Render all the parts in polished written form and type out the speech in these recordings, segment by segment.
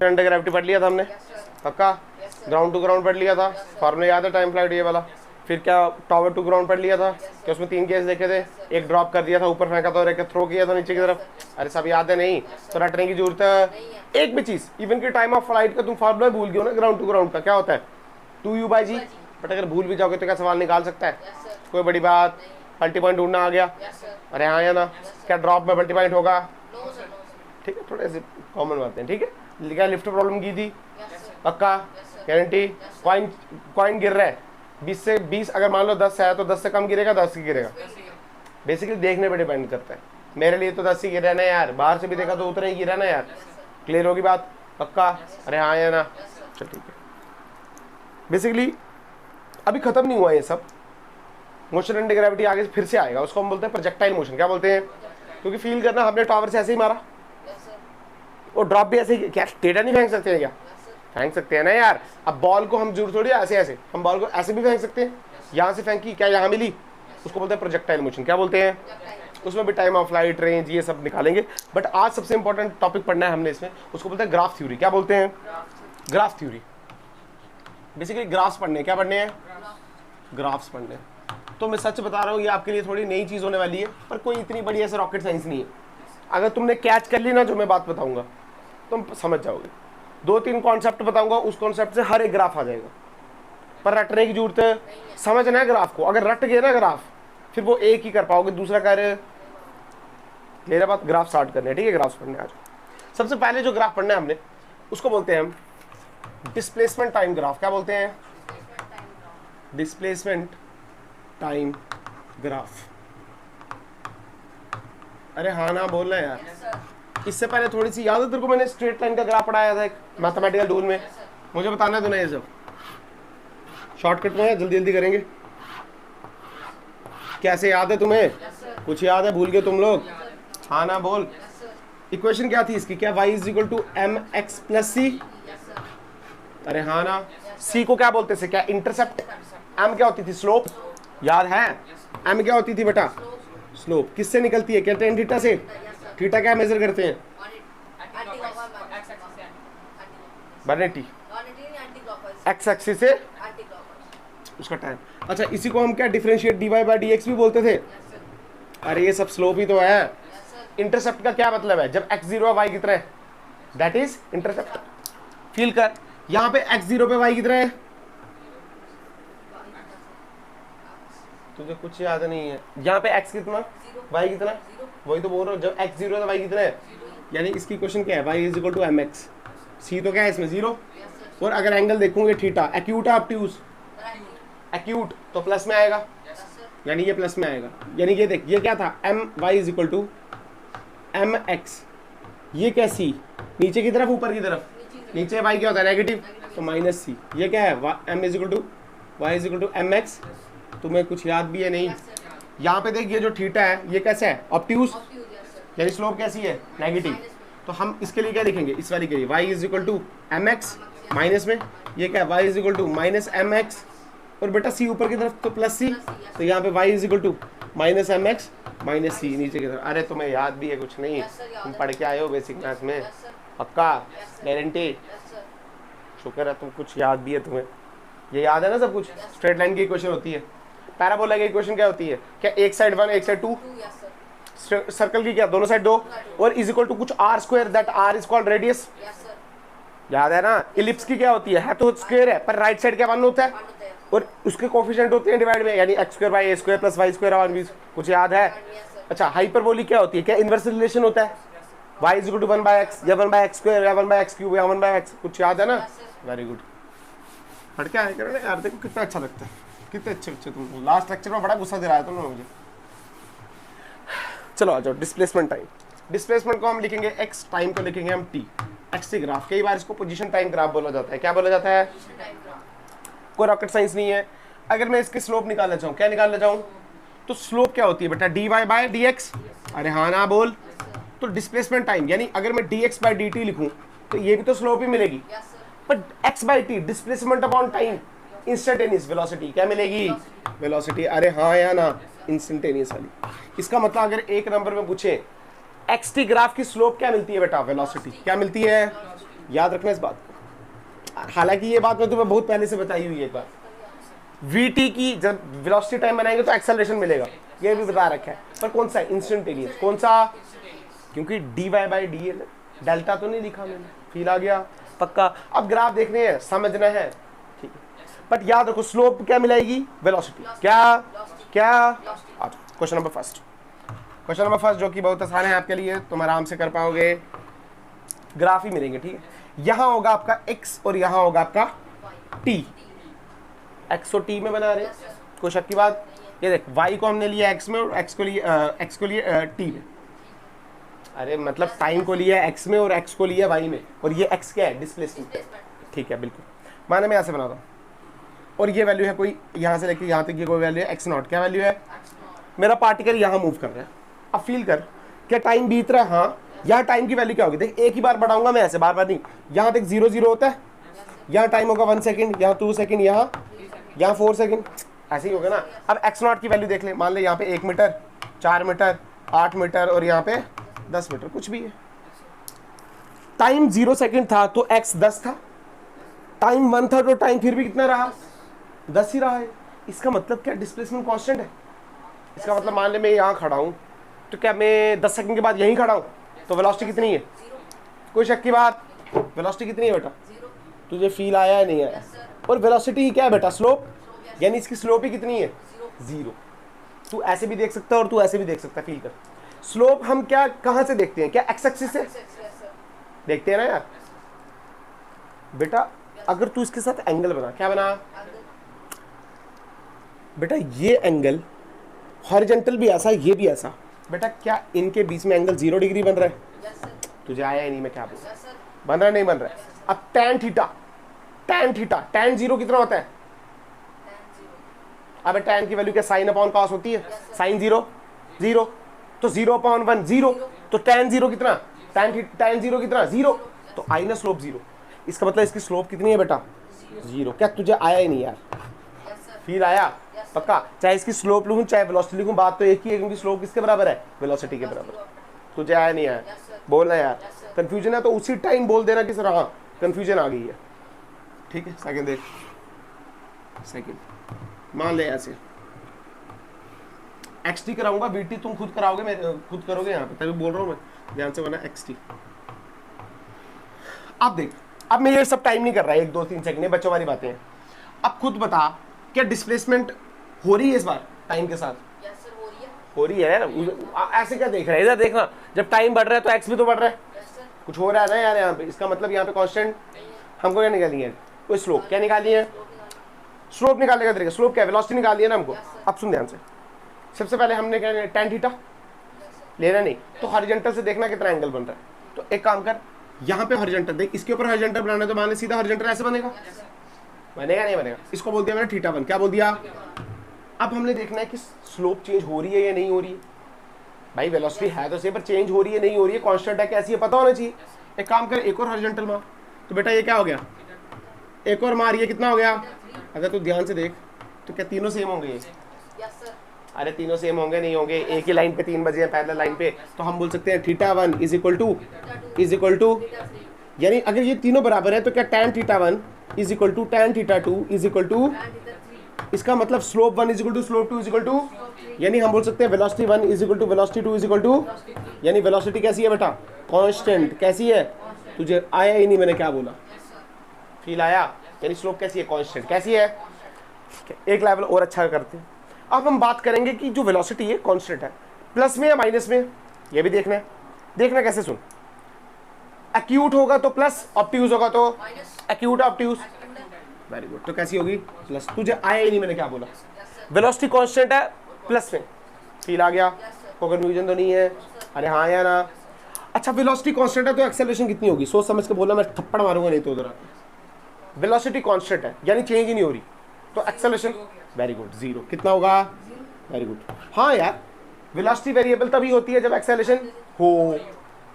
Under gravity पढ़ लिया था हमने, पक्का। ग्राउंड टू ग्राउंड पढ़ लिया था, फॉर्मूला याद है टाइम फ्लाइट ये वाला। फिर क्या टावर टू ग्राउंड पढ़ लिया था कि उसमें 3 केस देखे थे, एक ड्रॉप कर दिया था ऊपर फेंका था और एक थ्रो किया था नीचे की तरफ। अरे सब याद है नहीं तो रटने की जरूरत है। एक भी चीज इवन की टाइम ऑफ फ्लाइट का तुम फॉर्मूला भूल गए हो ना, ग्राउंड टू ग्राउंड का क्या होता है 2u/g। बट अगर भूल भी जाओगे तो क्या सवाल निकाल सकता है, कोई बड़ी बात। मल्टी पॉइंट ढूंढना आ गया, अरे हाँ या ना, क्या ड्रॉप में मल्टी पॉइंट होगा, ठीक है, थोड़े से कॉमन बातें, ठीक है। क्या लिफ्ट प्रॉब्लम की थी, पक्का, गारंटी। कॉइन गिर रहा है 20 से 20, अगर मान लो 10 है तो 10 से कम गिरेगा 10 ही गिरेगा। बेसिकली देखने पे डिपेंड करता है। मेरे लिए तो 10 ही गिरा ना यार, बाहर से भी देखा तो उतना ही गिरा ना यार। क्लियर होगी बात, पक्का, अरे हाँ या ना, चल ठीक है। बेसिकली अभी खत्म नहीं हुआ ये सब, मोशन एंड ग्रेविटी आगे फिर से आएगा, उसको हम बोलते हैं प्रोजेक्टाइल मोशन। क्या बोलते हैं, क्योंकि फील करना हमने टावर से ऐसे ही मारा और ड्रॉप भी ऐसे ही, क्या टेढ़ा नहीं फेंक सकते हैं क्या, फेंक सकते हैं ना यार। अब बॉल को हम जरूर थोड़ी ऐसे ऐसे, हम बॉल को ऐसे भी फेंक सकते हैं, यहाँ से फेंकी क्या यहाँ मिली, उसको बोलते हैं प्रोजेक्टाइल मोशन। क्या बोलते हैं, उसमें भी टाइम ऑफ फ्लाइट, रेंज, ये सब निकालेंगे। बट आज सबसे इंपॉर्टेंट टॉपिक पढ़ना है हमने इसमें, उसको बोलते हैं ग्राफ थ्योरी। क्या बोलते हैं, ग्राफ थ्योरी। बेसिकली ग्राफ्स पढ़ने, क्या पढ़ने हैं, ग्राफ्स पढ़ने। तो मैं सच बता रहा हूँ ये आपके लिए थोड़ी नई चीज़ होने वाली है, पर कोई इतनी बड़ी ऐसे रॉकेट साइंस नहीं है। अगर तुमने कैच कर ली ना जो मैं बात बताऊंगा तुम समझ जाओगे। 2-3 कॉन्सेप्ट बताऊंगा, उस कॉन्सेप्ट से हर एक ग्राफ आ जाएगा, पर रटने की जरूरत है, समझना है ग्राफ को। अगर रट गए ना ग्राफ फिर वो एक ही कर पाओगे, दूसरा कार्य। मेरा बात, ग्राफ स्टार्ट करने, ठीक है, ग्राफ्स पढ़ने आज। सबसे पहले जो ग्राफ पढ़ना है हमने उसको बोलते हैं हम डिस्प्लेसमेंट टाइम ग्राफ। क्या बोलते हैं, डिस्प्लेसमेंट टाइम ग्राफ। अरे हाँ ना बोलना यार। इससे पहले थोड़ी सी याद है तेरे को, मैंने स्ट्रेट लाइन का ग्राफ पढ़ाया था एक मैथमेटिकल टूल में, मुझे बताना है तूने ये सब शॉर्टकट में है, जल्दी जल्दी करेंगे। कैसे याद है तुम्हें, कुछ याद है, भूल गए तुम लोग, हाँ ना बोल। इक्वेशन क्या थी इसकी, क्या y = mx + c। अरे हाँ ना, c को क्या बोलते थे, क्या इंटरसेप्ट, m क्या होती थी, स्लोप, याद है, m क्या होती थी बेटा, स्लोप। किससे निकलती है, क्या tan थीटा से। थीटा क्या मेजर करते हैं, 180, एक्स एक्सिस से उसका टाइम। अच्छा इसी को हम क्या डिफरेंशिएट dy/dx भी बोलते थे। अरे ये सब स्लोप ही तो है। इंटरसेप्ट का क्या मतलब है, जब x0 है y कितना है, दैट इज इंटरसेप्ट। फील कर, यहाँ पे x0 पे y कितना है, तुझे कुछ याद नहीं है। यहाँ पे x कितना, y कितना, वही तो बोल रहा हूँ, जब x0 है तो y कितना है। यानी इसकी क्वेश्चन क्या है, y = mx, c तो क्या है इसमें 0। और अगर एंगल देखूंगे थीटा, एक्यूट है ऑब्ट्यूज, एक्यूट तो प्लस में आएगा, यानी ये प्लस में आएगा। यानी ये देख, ये क्या था, y = mx, ये क्या c, नीचे की तरफ ऊपर की तरफ, नीचे y क्या होता है नेगेटिव, तो -c। ये क्या है, y = mx। तुम्हें कुछ याद भी है नहीं, यहाँ पे देख, ये जो थीटा है ये कैसा है, ऑब्ट्यूज, यानी स्लोप कैसी है, नेगेटिव। तो हम इसके लिए क्या लिखेंगे, इस वाली के लिए y = mx, माइनस में ये क्या है, y = -mx, और बेटा c ऊपर की तरफ तो +c, तो यहाँ पे y = -mx -c नीचे की तरफ। अरे तुम्हें याद भी है कुछ नहीं, तुम पढ़ के आए हो बेसिक मैथ्स में, पक्का, गारंटी। शुक्र है तुम कुछ याद भी है, तुम्हें ये याद है ना सब कुछ। स्ट्रेट लाइन की इक्वेशन होती है, पैराबोला की इक्वेशन क्या होती है, क्या एक साइड 1 एक साइड 2, सर्कल की क्या दोनों साइड 2, और इज इक्वल टू कुछ r², that r is called radius, याद है ना। इलिप्स की क्या होती है तो स्क्वायर है, पर राइट साइड क्या 1 होता है, और उसके कोफिशिएंट होते हैं डिवाइड में, यानी x² + a² + y² और 20। कुछ याद है। अच्छा हाइपरबोलिक क्या होती है, क्या इनवर्स रिलेशन होता है, y = 1/x या 1/x² या 1/x³ या 1/x। कुछ याद है ना, वेरी गुड, पढ़ के आए करो ना यार। देखो कितना अच्छा लगता है, कितने अच्छे बच्चे तुम। लास्ट लेक्चर में बड़ा गुस्सा दिलाया तुमने मुझे। चलो आ जाओ, डिस्प्लेसमेंट टाइम। डिस्प्लेसमेंट को हम लिखेंगे x, टाइम को लिखेंगे हम t। एक्स ग्राफ, कई बार इसको पोजीशन टाइम ग्राफ बोला जाता है। क्या बोला जाता है, कोई रॉकेट साइंस नहीं है। अगर मैं इसकी स्लोप निकालना चाहूँ, क्या निकालना चाहूँ, तो स्लोप क्या होती है बेटा, dy/dx। अरे हाँ ना बोल। तो डिस्प्लेसमेंट टाइम, यानी अगर मैं dx/dt लिखूँ तो ये भी तो स्लोप ही मिलेगी, पर x/t displacement upon time, instantaneous velocity क्या मिलेगी, वेलोसिटी। अरे हाँ या ना, इंस्टेंटेनियस वाली। इसका मतलब अगर एक नंबर में पूछे xt ग्राफ की स्लोप क्या मिलती है बेटा, वेलोसिटी। क्या मिलती है, याद रखना इस बात को। हालांकि ये बात मैं तुम्हें बहुत पहले से बताई हुई है एक बार। वीटी की जब वेलोसिटी टाइम बनाएंगे तो एक्सेलरेशन मिलेगा, ये भी बता रखा है, पर कौन सा? इंस्टेंटेनियस। कौन सा? क्योंकि d y by d l, delta तो नहीं लिखा मैंने। फील आ गया? पक्का। अब ग्राफ देखने हैं, समझना है, ठीक है, बट याद रखो स्लोप क्या मिलाएगी? वेलोसिटी। क्या क्या? Question number first, question number first जो कि बहुत आसान है आपके लिए, तुम आराम से कर पाओगे। ग्राफ ही मिलेंगे, ठीक है। यहाँ होगा आपका x और यहाँ होगा आपका t। x और t में बना रहे, कोई शक की बात? ये देख, y को हमने लिया x में और x को लिया t में। अरे मतलब टाइम को लिया x में और x को लिया y में, और ये x क्या है? डिस्प्लेसमेंट। ठीक है, बिल्कुल। माने मैं यहाँ से बनाता हूँ, और ये वैल्यू है कोई, यहाँ से लेके यहाँ तक ये कोई वैल्यू है x नॉट। क्या वैल्यू है? मेरा पार्टिकल यहाँ मूव कर रहा है। अब फील कर, क्या टाइम बीत रहा है? हाँ। यहाँ टाइम की वैल्यू क्या होगी? देख, एक ही बार बढ़ाऊंगा मैं ऐसे, बार बार नहीं। यहाँ तक 0 0 होता है, यहाँ टाइम होगा 1 सेकंड, यहाँ 2 सेकंड, यहाँ 4 सेकंड, ऐसे ही होगा ना। अब x नॉट की वैल्यू देख ले, मान ले यहाँ पे 1 मीटर, 4 मीटर, 8 मीटर और यहाँ पे 10 मीटर, कुछ भी है। टाइम 0 सेकंड था तो x 10 था, टाइम 1 था तो टाइम फिर भी कितना रहा? 10 ही रहा है। इसका मतलब क्या? डिस्प्लेसमेंट कांस्टेंट है। इसका मतलब मान ले मैं यहाँ खड़ा हूँ, तो क्या मैं 10 सेकंड के बाद यहीं खड़ा हूँ, तो वेलोसिटी कितनी है? कोई शक की बात? वेलोसिटी कितनी है बेटा? तुझे फील आया है नहीं आया? और वेलोसिटी ही क्या है बेटा? स्लोप। यानी इसकी स्लोप ही कितनी है? 0। तू ऐसे भी देख सकता है और तू ऐसे भी देख सकता है। फील कर, स्लोप हम क्या कहाँ से देखते हैं? क्या एक्स एक्सिस से देखते हैं ना यार बेटा। अगर तू इसके साथ एंगल बना, क्या बना बेटा? ये एंगल हॉरिजॉन्टल भी ऐसा, ये भी ऐसा बेटा। क्या इनके बीच में एंगल 0 डिग्री बन रहा है? तुझे आया ही नहीं, मैं क्या बोल रहा हूं? बन रहा है नहीं बन रहा है? अब tan थीटा, tan 0 कितना होता है? अब tan की वैल्यू क्या साइन अपॉन कॉस होती है? साइन 0 0, तो 0 अपॉन 1 0, तो tan 0 कितना? tan 0 कितना? 0, तो आई ना स्लोप 0। इसका मतलब इसकी स्लोप कितनी है बेटा? 0। क्या तुझे आया ही नहीं यार? फील आया? पक्का। चाहे इसकी स्लोप लिखूं चाहे वेलोसिटी लिखूं, बात तो एक ही है, क्योंकि स्लोप किसके बराबर है? वेलोसिटी के बराबर। तुझे आया नहीं आया? बोलना यार। कंफ्यूजन है तो उसी टाइम बोल देना कि सर हाँ कंफ्यूजन आ गई है। ठीक है, सेकंड देख, सेकंड मान ले ऐसे XT कराऊंगा, BT तुम खुद कराओगे, मैं खुद करोगे यहाँ पे, तभी बोल रहा हूँ मैं, ध्यान से बना XT। अब देख, अब मैं ये सब टाइम नहीं कर रहा है, 1 2 3 सेकंड, बच्चों वाली बातें हैं। अब खुद बता, क्या डिस्प्लेसमेंट हो रही है इस बार टाइम के साथ? yes, sir, हो रही है यार। ऐसे क्या देख रहा है? इधर देखना, जब टाइम बढ़ रहा है तो एक्स भी तो बढ़ रहा है। yes, कुछ हो रहा है ना यार यहाँ पे। इसका मतलब यहाँ पे कांस्टेंट हमको क्या निकालनी है? कोई स्लोप। क्या निकालनी है? स्लोप निकालने का तरीका। स्लोप क्या? वेलोसिटी निकालनी है ना हमको। अब सुन ध्यान से, सबसे पहले हमने क्या tan थीटा लेना नहीं, तो हॉरिजॉन्टल से देखना कितना एंगल बन रहा है। तो एक काम कर, यहाँ पे हॉरिजॉन्टल देख, इसके ऊपर हॉरिजॉन्टल बनाना है तो मान ले सीधा हॉरिजॉन्टल ऐसे बनेगा। बनेगा नहीं बनेगा? इसको बोल दिया मैंने θ1। क्या बोल दिया? अब हमने देखना है कि स्लोप चेंज हो रही है या नहीं हो रही है। भाई वेलोसिटी है तो सही, पर चेंज हो रही है नहीं हो रही है, कांस्टेंट है कैसी है पता होना चाहिए। एक काम कर, एक और हॉरिजॉन्टल मार, तो बेटा ये क्या हो गया? एक और मार, ये कितना हो गया? अगर तू ध्यान से देख तो क्या तीनों सेम होंगे ये? अरे तीनों सेम होंगे नहीं होंगे? एक ही लाइन पे 3 बजे हैं पैरेलल लाइन पे, तो हम बोल सकते हैं θ1 इज इक्वल टू यानी अगर ये तीनों बराबर है तो क्या tan θ1 is equal to tan θ2 is equal to, इसका मतलब slope 1 is equal to slope 2 is equal to, यानी हम बोल सकते हैं velocity 1 is equal to velocity 2 is equal to, यानी वेलोसिटी कैसी है बेटा? कांस्टेंट। कैसी है? तुझे आया ही नहीं मैंने क्या बोला? फील आया? यानी स्लोप कैसी है? कांस्टेंट। कैसी है? एक लेवल और अच्छा करते हैं। अब हम बात करेंगे कि जो वेलोसिटी है कांस्टेंट है, प्लस में या माइनस में, ये भी देखना है। देखना कैसे? सुन, एक्यूट होगा तो प्लस, ऑब्ट्यूज होगा तो एक्यूट ऑब्ट्यूज। Very good. तो कैसी होगी? प्लस। तुझे आया ही नहीं मैंने क्या बोला? वेलोसिटी कांस्टेंट है प्लस में। फील आ गया? कोई कन्फ्यूजन तो नहीं है? अरे हाँ या ना? अच्छा, वेलोसिटी कांस्टेंट है तो एक्सेलरेशन कितनी होगी? सोच समझ के बोला, मैं थप्पड़ मारूंगा नहीं तो उधर। वेलोसिटी कांस्टेंट है यानी चेंज ही नहीं हो रही, तो एक्सेलरेशन वेरी गुड 0। कितना होगा? Very good. हाँ यार, वेलोसिटी वेरिएबल तभी होती है जब एक्सेलरेशन हो,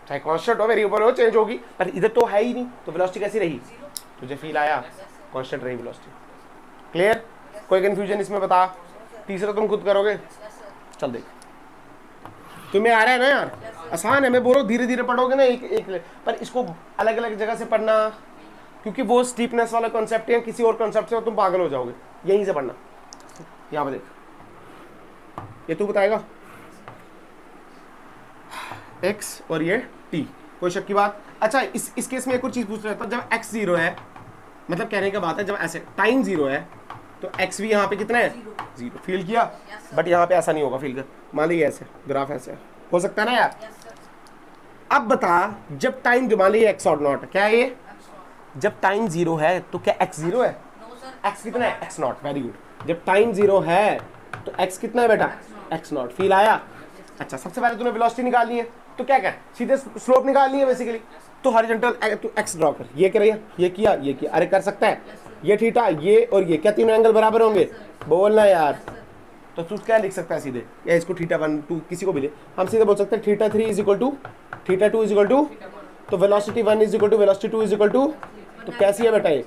चाहे कांस्टेंट हो, वेरिएबल हो, चेंज होगी, पर इधर तो है ही नहीं, तो वेलोसिटी कैसी रही? तुझे फील आया? कांस्टेंट रही वेलोसिटी। क्लियर? कोई कंफ्यूजन इसमें बता? तीसरा तुम खुद करोगे? चल देख, तुम्हें आ रहा है ना यार? आसान है, मैं बोल रहा हूँ धीरे धीरे पढ़ोगे ना एक एक, पर इसको अलग अलग जगह से पढ़ना, क्योंकि वो स्टीपनेस वाला कॉन्सेप्ट है, किसी और कॉन्सेप्ट से तुम पागल हो जाओगे, यहीं से पढ़ना। यहाँ पे देख, ये तू बताएगा x और ये t, कोई शक की बात? अच्छा इस केस में एक और चीज पूछ रहा था, जब x 0 है, मतलब कहने का बात है जब ऐसे टाइम 0 है तो x भी यहाँ पे कितना है 0, फील किया? बट यहाँ पे ऐसा नहीं होगा, फील कर, मान लीजिए ऐसे ग्राफ ऐसे हो सकता है ना यार। अब बता, जब टाइम मान लीजिए x और नॉट, क्या है ये? जब टाइम 0 है तो क्या x 0 है? x कितना है? x not, very good. जब टाइम 0 है तो x कितना है बेटा? x नॉट, फील आया? अच्छा, सबसे पहले तूने वेलोसिटी निकालनी है, तो क्या कर, सीधे स्लोप निकालनी है बेसिकली, तो हॉरिजॉन्टल तू x ड्रॉ कर, ये करिए, ये किया, ये किया, अरे कर सकता है, ये थीटा, ये और ये, क्या तीनों एंगल बराबर होंगे? बोलना यार। तो तू क्या लिख सकता है सीधे, या इसको थीटा 1 2 किसी को भी ले, हम सीधे बोल सकते हैं theta 3 is equal to theta 2 is equal to, तो velocity 1 is equal to velocity 2 is equal to, तो कैसी है बेटा ये?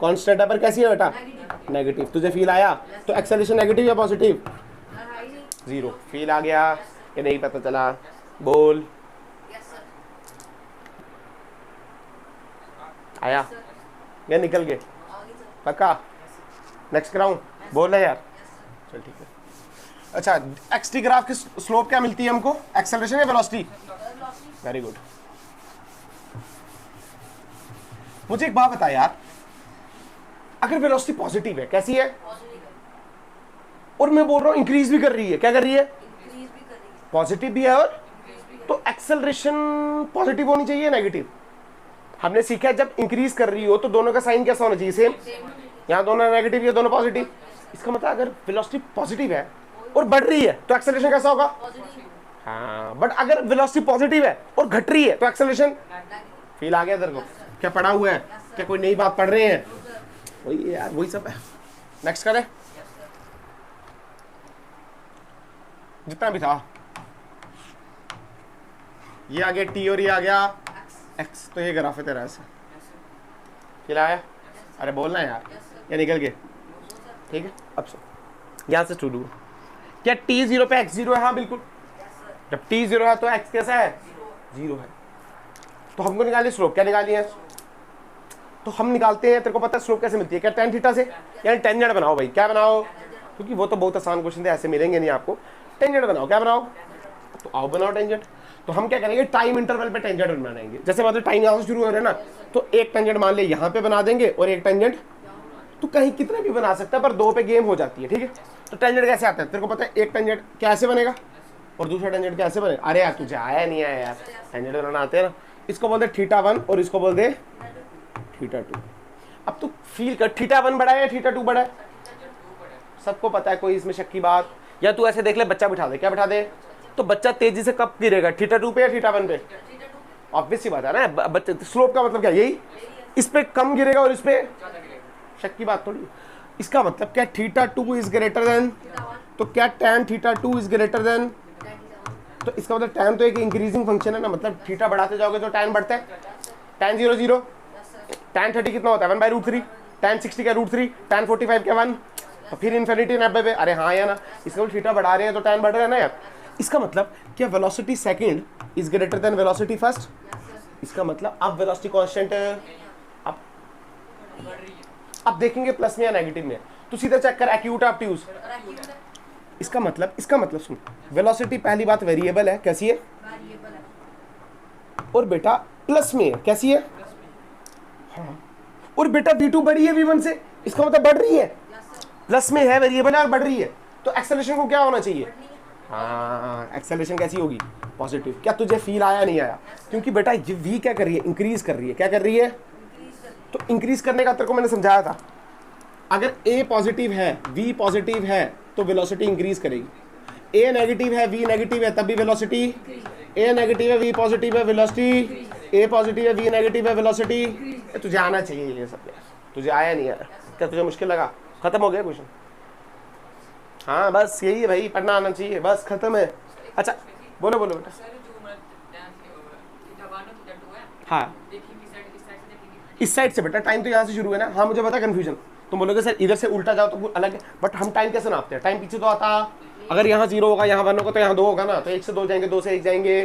कांस्टेंट है, पर कैसी है बेटा? नेगेटिव। तुझे फील आया? तो एक्सेलरेशन नेगेटिव या पॉजिटिव? 0। फील आ गया कि नहीं पता चला? बोल। आया या निकल गए? पक्का? नेक्स्ट कराऊं? बोल रहे यार, चल ठीक है। अच्छा, एक्स टी ग्राफ की स्लोप क्या मिलती है हमको? एक्सेलरेशन या वेलोसिटी? Very good. मुझे एक बात बता यार, अगर वेलोसिटी पॉजिटिव है, कैसी है? और मैं बोल रहा हूं इंक्रीज भी कर रही है, क्या कर रही है? पॉजिटिव भी है, और तो एक्सेलरेशन पॉजिटिव होनी चाहिए नेगेटिव? हमने सीखा जब इंक्रीज कर रही हो तो दोनों का साइन कैसा होना चाहिए? सेम। यहाँ दोनों नेगेटिव, ये दोनों पॉजिटिव। इसका मतलब अगर वेलोसिटी पॉजिटिव है और बढ़ रही है तो एक्सेलरेशन कैसा होगा? हाँ, बट अगर वेलोसिटी पॉजिटिव है और घट रही है तो एक्सेलरेशन? फील आ गया तेरे को? क्या पढ़ा हुआ है? क्या कोई नई बात पढ़ रहे हैं? वही यार, वही सब है। नेक्स्ट करें, जितना भी था, ये आ गया टी और ये आ गया एक्स, तो ये ग्राफ है तेरा ऐसे। खिलाया? अरे बोलना यार, या निकल गए? ठीक है, अब सुन, यहाँ से शुरू। क्या टी 0 पे x 0 है? हाँ बिल्कुल। जब t 0 है तो x कैसा है? 0 है। तो हमको निकालिए स्लोप, क्या निकाली है? तो हम निकालते हैं, तेरे को पता है स्लोप कैसे मिलती है? क्या tan थीटा से? यानी टेंजेंट बनाओ भाई, क्या बनाओ? क्योंकि वो तो बहुत आसान क्वेश्चन थे, ऐसे मिलेंगे नहीं आपको। टेंजेंट बनाओ, क्या बनाओ? तो आओ बनाओ टेंजेंट। तो हम क्या करेंगे, टाइम इंटरवल पे टेंजेंट बनाएंगे। जैसे मतलब टाइम यहाँ से शुरू हो रहा है ना, तो एक टेंजेंट मान ले यहाँ पे बना देंगे और एक टेंजेंट, तो कहीं कितने भी बना सकता है, पर 2 पे गेम हो जाती है, ठीक है? तो टेंजेंट कैसे आता है तेरे को पता है? एक टेंजेंट कैसे बनेगा और दूसरा टेंजेंट कैसे बनेगा? अरे यार तुझे आया नहीं आया यार, टेंजेंट बनाना आते हैं ना। इसको बोलते थीटा 1 और इसको बोल दे थीटा 2। अब तू फील कर, थीटा 1 बड़ा है या थीटा 2 बड़ा है? सबको पता है, कोई इसमें शक की बात? या तू ऐसे देख ले, बच्चा बिठा दे, क्या बिठा दे? तो बच्चा तेजी से कब गिरेगा, थीटा 2 पे या थीटा 1 पे? ऑब्वियस सी बात है ना, बच्चे स्लोप का मतलब क्या यही, इस पे कम गिरेगा और इस पे शक की बात थोड़ी। इसका मतलब क्या थीटा 2 इज ग्रेटर देन, तो क्या tan theta 2 is greater than, तो इसका मतलब tan तो एक इंक्रीजिंग फंक्शन है ना, मतलब थीटा बढ़ाते जाओगे तो tan बढ़ता है। tan 0 0, tan 30 कितना होता है? 1/√3, tan 60 का √3, tan 45 का 1, तो फिर इन्फिनिटी 90 पे। अरे हाँ या ना, इसका थीटा बढ़ा रहे हैं तो tan बढ़ रहा है ना यार। इसका मतलब क्या velocity second is greater than velocity first? इसका मतलब अब वेलोसिटी कांस्टेंट अब देखेंगे प्लस में या नेगेटिव में, तो सीधा चेक कर एक्यूट ऑब्ट्यूज। इसका मतलब सुन, वेलोसिटी पहली बात वेरिएबल है, कैसी है? और बेटा प्लस में है, कैसी है? हाँ। और बेटा v2 बढ़ी है v1 से, इसका मतलब बढ़ रही है, प्लस में है, वेरिएबल है और बढ़ रही है, तो एक्सेलरेशन को क्या होना चाहिए? हाँ, एक्सेलरेशन कैसी होगी? पॉजिटिव। क्या तुझे फील आया नहीं आया? क्योंकि बेटा ये v क्या कर रही है? इंक्रीज कर रही है। क्या कर रही है? तो इंक्रीज करने का तेरे को मैंने समझाया था, अगर a पॉजिटिव है, v पॉजिटिव है, तो वेलोसिटी इंक्रीज करेगी। a नेगेटिव है, v नेगेटिव है, तब भी वेलोसिटी, a नेगेटिव है, v पॉजिटिव है, वेलोसिटी, a पॉजिटिव है, v नेगेटिव है, वेलोसिटी। तुझे आना चाहिए ये सब यार, तुझे आया नहीं यार? क्या तुझे मुश्किल लगा? खत्म हो गया क्वेश्चन? हाँ बस यही है भाई, पढ़ना आना चाहिए, बस खत्म है। अच्छा बोलो बोलो बेटा। हाँ इस साइड से बेटा, टाइम तो यहाँ से शुरू है ना। हाँ मुझे पता कंफ्यूजन, तुम बोलोगे सर इधर से उल्टा जाओ तो अलग है, बट हम टाइम कैसे नापते हैं? टाइम पीछे तो आता, अगर यहाँ 0 होगा, यहाँ 1 होगा, तो यहाँ 2 होगा ना, तो 1 से 2 जाएंगे, 2 से 1 जाएंगे,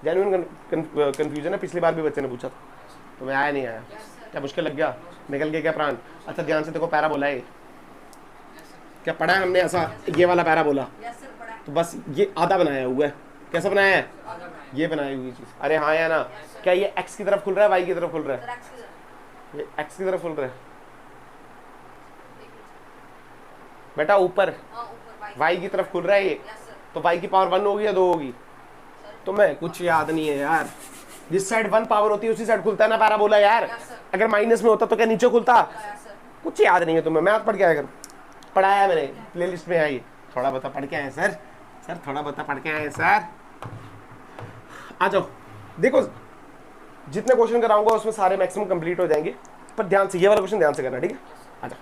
जेन्युइन कंफ्यूजन है, पिछली बार भी बच्चे ने पूछा था, तो मैं आया नहीं आया, क्या मुश्किल लग गया, निकल गया क्या प्राण? अच्छा ध्यान से देखो, पैरा बोला है क्या पढ़ा है हमने ऐसा, ये वाला पैरा बोला, तो बस ये आधा बनाया हुआ है, कैसा बनाया है, ये बनाई हुई चीज, अरे हाँ या ना, क्या ये एक्स की तरफ खुल रहा है, वाई की तरफ खुल रहा है, ये एक्स की तरफ खुल रहा है बेटा, ऊपर वाई की तरफ खुल रहा है ये, तो वाई की पावर 1 होगी या 2 होगी? तो मैं कुछ याद नहीं है यार, जिस साइड 1 पावर होती है उसी साइड खुलता है ना पैरा बोला यार, अगर माइनस में होता तो क्या नीचे खुलता? कुछ याद नहीं है तुम्हें, मैथ पढ़ के आया कर, पढ़ाया मैंने, प्लेलिस्ट में है ये, थोड़ा बता पढ़ के आए सर, सर थोड़ा बता पढ़ के आए सर। आ जाओ, देखो जितने क्वेश्चन कराऊंगा उसमें सारे मैक्सिमम कंप्लीट हो जाएंगे, पर ध्यान से ये वाला क्वेश्चन ध्यान से करना, ठीक है? आ जाओ,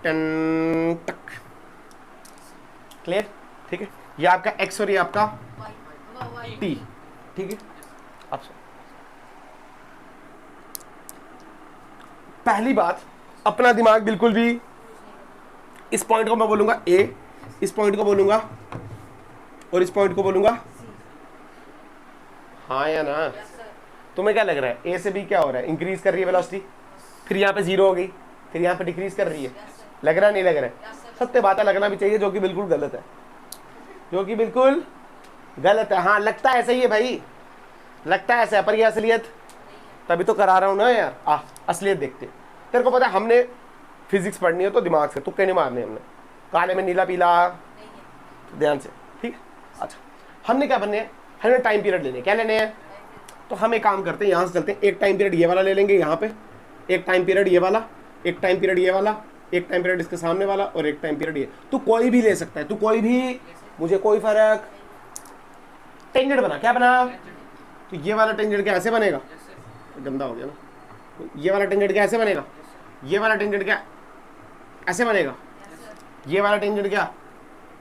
टन टक, क्लियर, ठीक है? ये आपका x और ये आपका t, ठीक है? अब पहली बात, अपना दिमाग बिल्कुल भी, इस पॉइंट को मैं बोलूंगा a, इस पॉइंट को बोलूंगा और इस पॉइंट को बोलूंगा, हाँ या ना? तुम्हें क्या लग रहा है, a से b क्या हो रहा है, इंक्रीज कर रही है वेलोसिटी, फिर यहाँ पे 0 हो गई, फिर यहाँ पे डिक्रीज कर रही है, लग रहा है नहीं लग रहा है? सत्य बात है, लगना भी चाहिए, जो कि बिल्कुल गलत है, जो कि बिल्कुल गलत है। हाँ लगता है सही है भाई, लगता है ऐसा है, पर ये असलियत, तभी तो करा रहा हूँ ना यार, असलियत देखते। तेरे को पता है हमने फिजिक्स पढ़नी है तो दिमाग से, तुक्के नहीं मारने हमने, काले में नीला पीला, तो ध्यान से, ठीक है? अच्छा हमने क्या बनने हैं, हमें टाइम पीरियड लेने, क्या लेने हैं? तो हम एक काम करते हैं, यहाँ से चलते हैं, एक टाइम पीरियड ये वाला ले लेंगे यहाँ पे, एक टाइम पीरियड ये वाला, एक टाइम पीरियड ये वाला, एक टाइम पीरियड इसके सामने वाला, और एक टाइम पीरियड ये, तू कोई भी ले सकता है, तू कोई भी, मुझे कोई फर्क। टेंजेंट बना, क्या बना? तो ये वाला टेंजेंट क्या ऐसे बनेगा, गंदा हो गया ना, तो ये वाला टेंजेंट क्या ऐसे बनेगा, ये वाला टेंजेंट क्या ऐसे बनेगा, ये वाला टेंजेंट क्या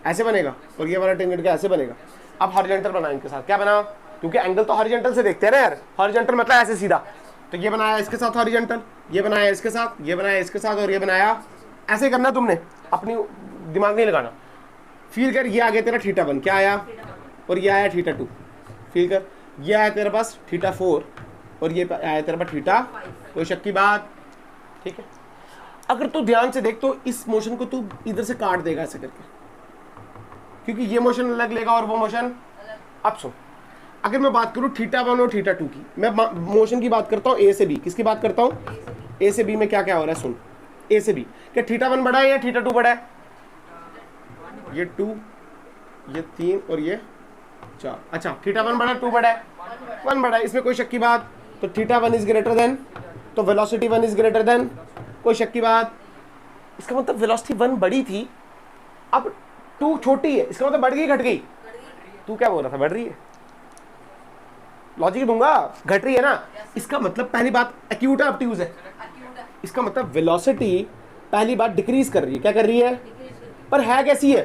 ऐसे बनेगा, और ये वाला टेंजेंट क्या ऐसे बनेगा। अब हॉरिजॉन्टल बना इनके साथ, क्या बना? क्योंकि एंगल तो हॉरिजॉन्टल से देखते हैं ना यार, हॉरिजॉन्टल मतलब ऐसे सीधा, तो ये बनाया इसके साथ हॉरिजॉन्टल, ये बनाया इसके साथ, ये बनाया इसके साथ, और ये बनाया ऐसे करना तुमने, अपनी दिमाग नहीं लगाना। फील कर, ये आ गया तेरा θ1, क्या आया, और ये आया θ2, फील कर, ये आया तेरे पास θ4, और ये आया तेरे पास θ, कोई शक की बात, ठीक है? अगर तू ध्यान से देख तो इस मोशन को तू इधर से काट देगा ऐसे करके, क्योंकि ये मोशन अलग लेगा और वो मोशन। अब सुन, अगर मैं बात करूं θ1 और θ2 की, मैं मोशन की बात करता हूं ए से बी, किसकी बात करता हूं? ए से बी में क्या क्या हो रहा है, सुन, ए से बी, क्या θ1 बड़ा है या θ2 बड़ा है? ये 2, ये 3 और ये 4, अच्छा θ1 बड़ा, 2 बड़ा है, 1 बड़ा है, इसमें कोई शक की बात? तो θ1 इज ग्रेटर देन, तो वेलोसिटी 1 इज ग्रेटर देन, कोई शक की बात? इसका मतलब वेलोसिटी 1 बड़ी थी, अब 2 छोटी है, इसका मतलब बढ़ गई घट गई? तू क्या बोल रहा था, बढ़ रही है? लॉजिक दूंगा, घट रही है ना, इसका मतलब पहली बात एक्यूट है ऑब्ट्यूज है, इसका मतलब वेलोसिटी पहली बात डिक्रीज कर रही है, क्या कर रही है? पर है कैसी है?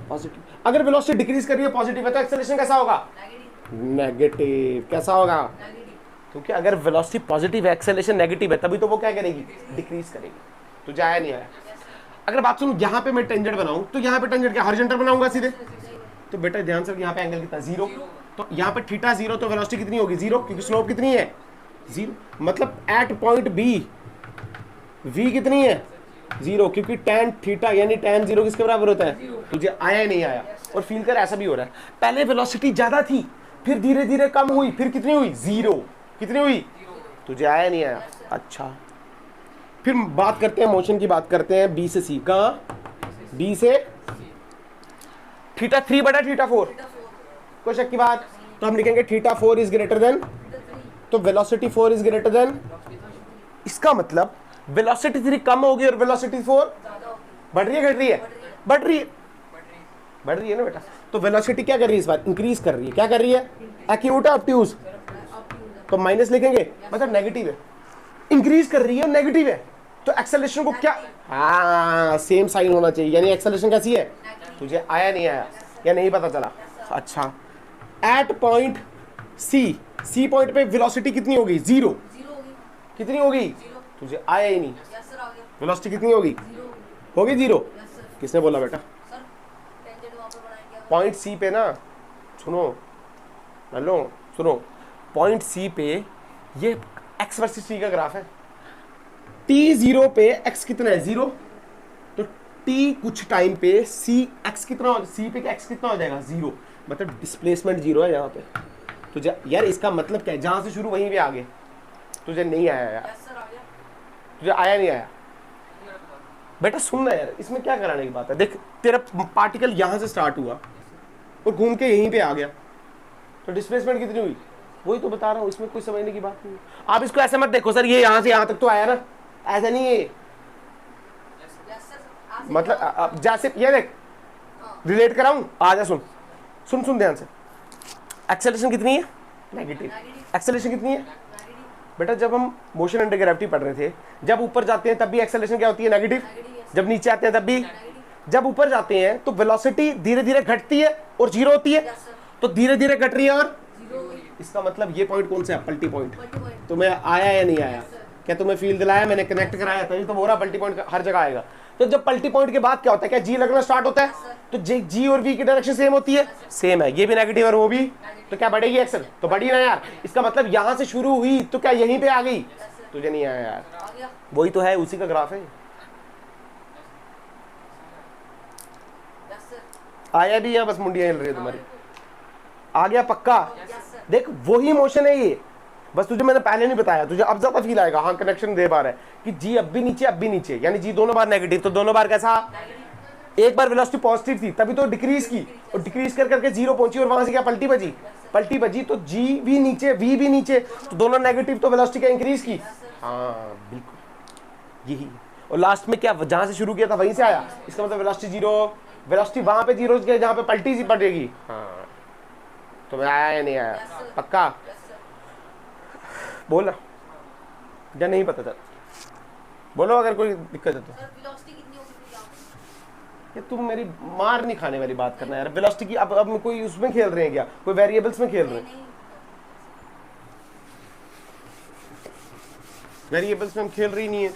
पॉजिटिव। अगर वेलोसिटी डिक्रीज कर रही है पॉजिटिव है तो एक्सेलरेशन कैसा होगा? नेगेटिव। कैसा होगा? क्योंकि अगर वेलोसिटी पॉजिटिव है एक्सेलरेशन नेगेटिव है तभी तो वो क्या करेगी? डिक्रीज करेगी। तो जाया नहीं आया। अगर बात सुन, यहाँ पे मैं टेंजेंट बनाऊं तो यहाँ पे टेंजेंट क्या हॉरिजॉन्टल बनाऊंगा सीधे? तो बेटा ध्यान से, यहाँ पे एंगल कितना? 0। तो यहाँ पे थीटा 0 तो वेलोसिटी कितनी होगी? 0, क्योंकि स्लोप कितनी है? 0। मतलब एट पॉइंट बी v कितनी है? 0, क्योंकि tan थीटा यानी tan 0 किसके बराबर होता है? तुझे आया ही नहीं आया। और फील कर ऐसा भी हो रहा है, पहले वेलोसिटी ज्यादा थी फिर धीरे धीरे कम हुई, फिर कितनी हुई? 0। कितनी हुई? तुझे आया नहीं आया? अच्छा, फिर बात करते हैं मोशन की, बात करते हैं b से c। कहाँ? b से थीटा 3 बटा थीटा 4, कोई शक की बात? तो हम लिखेंगे थीटा 4 इज ग्रेटर देन, तो वेलोसिटी 4 इज ग्रेटर देन, इसका मतलब वेलोसिटी 3 कम होगी और वेलोसिटी 4 बढ़ रही है घट रही है? बढ़ रही है। बढ़ रही है ना बेटा। तो वेलोसिटी क्या कर रही है इस बार? इंक्रीज कर रही है। क्या कर रही है? एक्यूट ऑब्ट्यूज, तो माइनस लिखेंगे, मतलब नेगेटिव है। इंक्रीज कर रही है और नेगेटिव है, तो एक्सेलरेशन को क्या? हाँ, सेम साइन होना चाहिए, यानी एक्सेलरेशन कैसी है? तुझे आया नहीं आया या नहीं पता चला? अच्छा, एट पॉइंट सी पॉइंट पे वेलोसिटी कितनी होगी? 0। कितनी होगी? तुझे आया ही नहीं। वेलोसिटी कितनी होगी? होगी 0। किसने बोला बेटा? पॉइंट सी पे ना, सुनो, हेलो सुनो, पॉइंट सी पे ये एक्स वर्सेस टी का ग्राफ है। टी जीरो पे एक्स कितना है, जीरो, तो टी कुछ टाइम पे सी एक्स कितना, सी पे एक्स कितना हो जाएगा, जीरो, मतलब डिस्प्लेसमेंट जीरो है यहाँ पे। तुझे यार इसका मतलब क्या है, जहां से शुरू वहीं पे आगे। तुझे नहीं आया यार, तुझे आया नहीं आया बेटा, सुनना यार, इसमें क्या कराने की बात है। देख तेरा पार्टिकल यहां से स्टार्ट हुआ और घूम के यहीं पे आ गया, तो डिस्प्लेसमेंट कितनी हुई, वही तो बता रहा हूँ, इसमें कोई समझने की बात नहीं। आप इसको ऐसे मत देखो सर, ये यहां से यहां तक तो आया ना, ऐसा नहीं है। मतलब जैसे ये देख, रिलेट कराऊं, आ जा, सुन सुन सुन ध्यान से। एक्सेलरेशन कितनी है, नेगेटिव। एक्सेलरेशन कितनी है बेटा, जब हम मोशन अंडर ग्रेविटी पढ़ रहे थे, जब ऊपर जाते हैं तब भी एक्सेलरेशन क्या होती है, नेगेटिव। जब नीचे आते हैं तब भी, जब ऊपर जाते हैं तो वेलोसिटी धीरे धीरे घटती है और जीरो होती है, तो धीरे धीरे घट रही है और इसका मतलब ये पॉइंट कौन सा है, पल्टी पॉइंट। तुम्हें आया या नहीं आया, क्या तुम्हें फील दिलाया, मैंने कनेक्ट कराया, तभी तो बोला पल्टी पॉइंट हर जगह आएगा। तो जब पल्टी पॉइंट के बाद क्या होता है, क्या जी लगना स्टार्ट होता है, तो जी और वी की डायरेक्शन सेम होती है, सेम है, ये भी नेगेटिव और वो भी, तो क्या बढ़ेगी एक्सेल, तो बढ़ी ना यार। इसका मतलब यहां से शुरू हुई तो क्या यहीं पे आ गई, तुझे नहीं आया यार, वही तो है, उसी का ग्राफ है। आया भी है, बस मुंडियां हिल रही है तुम्हारी, आ गया पक्का। देख वही मोशन है ये, बस तुझे मैंने पहले नहीं बताया, तुझे अब ज्यादा फील आएगा। हाँ कनेक्शन दे पा रहा है कि जी अब भी नीचे, यानी जी दोनों बार नेगेटिव, तो दोनों बार कैसा, एक बार वेलोसिटी पॉजिटिव थी तभी तो डिक्रीज की, और डिक्रीज कर करके जीरो पहुंची, और वहां से क्या पलटी बजी, तो जी भी नीचे वी भी नीचे, तो दोनों नेगेटिव, तो वेलोसिटी क्या इंक्रीज की। हाँ बिल्कुल यही, और लास्ट में क्या, जहां से शुरू किया था वहीं से आया, इसका मतलब वेलोसिटी जीरो, वेलोसिटी वहां पे जीरो जहां पे पलटी सी पड़ेगी। हाँ तो मैं आया या नहीं आया, पक्का बोला या नहीं पता चल, बोलो अगर कोई दिक्कत है तो। ये तुम मेरी मार नहीं खाने वाली बात करना यार, वेलोसिटी की अब कोई उसमें खेल रहे हैं क्या, कोई वेरिएबल्स में खेल रहे हैं, वेरिएबल्स में हम खेल रही नहीं है।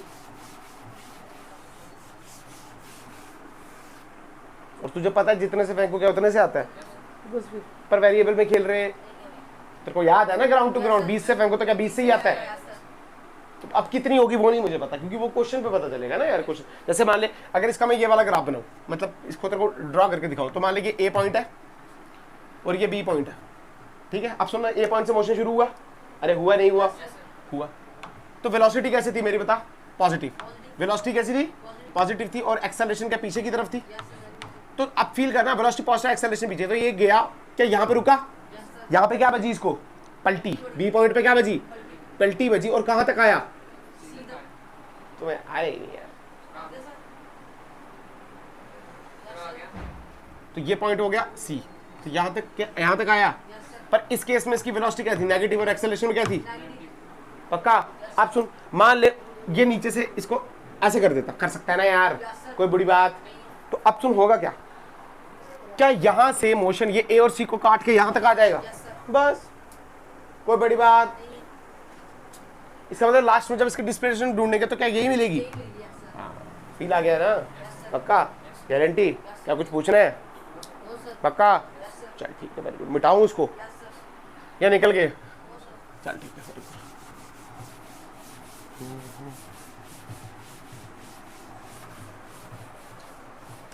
और तुझे पता है जितने से फेंको क्या उतने से आता है, बस फिर पर वेरिएबल में खेल रहे हैं। तेरे को याद है ना, ग्राउंड टू ग्राउंड 20 से फेंको तो क्या 20 से ही आता है, तो अब कितनी होगी वो नहीं मुझे पता, क्योंकि वो क्वेश्चन पे पता चलेगा ना यार। क्वेश्चन जैसे मान ले, अगर इसका मैं ये वाला ग्राफ बनाऊं, मतलब इसको तेरे को ड्रॉ करके दिखाऊं, तो मान ले ये ए पॉइंट है और ये बी पॉइंट है, ठीक है। अब सुनना, ए पॉइंट से मोशन शुरू हुआ, अरे हुआ नहीं हुआ, हुआ, तो वेलोसिटी कैसे थी मेरी बता, पॉजिटिव। वेलोसिटी कैसी थी, पॉजिटिव थी, और एक्सेलरेशन क्या पीछे की तरफ थी। तो अब फील करना, वेलोसिटी पॉजिटिव, एक्सेलरेशन पीछे, तो ये गया क्या यहाँ पे रुका, यहाँ पे क्या बजी इसको, पलटी, बी पॉइंट पे क्या बजी, पलटी बजी, और कहां तक आया, तुम्हें आया ही नहीं यार। तो ये पॉइंट हो गया सी, तो यहां तक क्या, यहां तक आया, पर इस केस में इसकी वेलोसिटी क्या थी, नेगेटिव, और एक्सेलरेशन क्या थी, पक्का। आप सुन, मान ले ये नीचे से इसको ऐसे कर देता, कर सकता है ना यार, कोई बड़ी बात। तो अब सुन होगा क्या, क्या यहां से मोशन ये ए और सी को काट के यहां तक आ जाएगा, बस कोई बड़ी बात। इसका मतलब लास्ट में जब इसकी डिस्प्लेसमेंट ढूंढेंगे तो क्या यही मिलेगी, हाँ फील आ गया ना, पक्का, गारंटी। क्या कुछ पूछना है, पक्का, चल ठीक है, वेरी गुड। मिटाऊं इसको या निकल गए, चल ठीक है, वेरी गुड।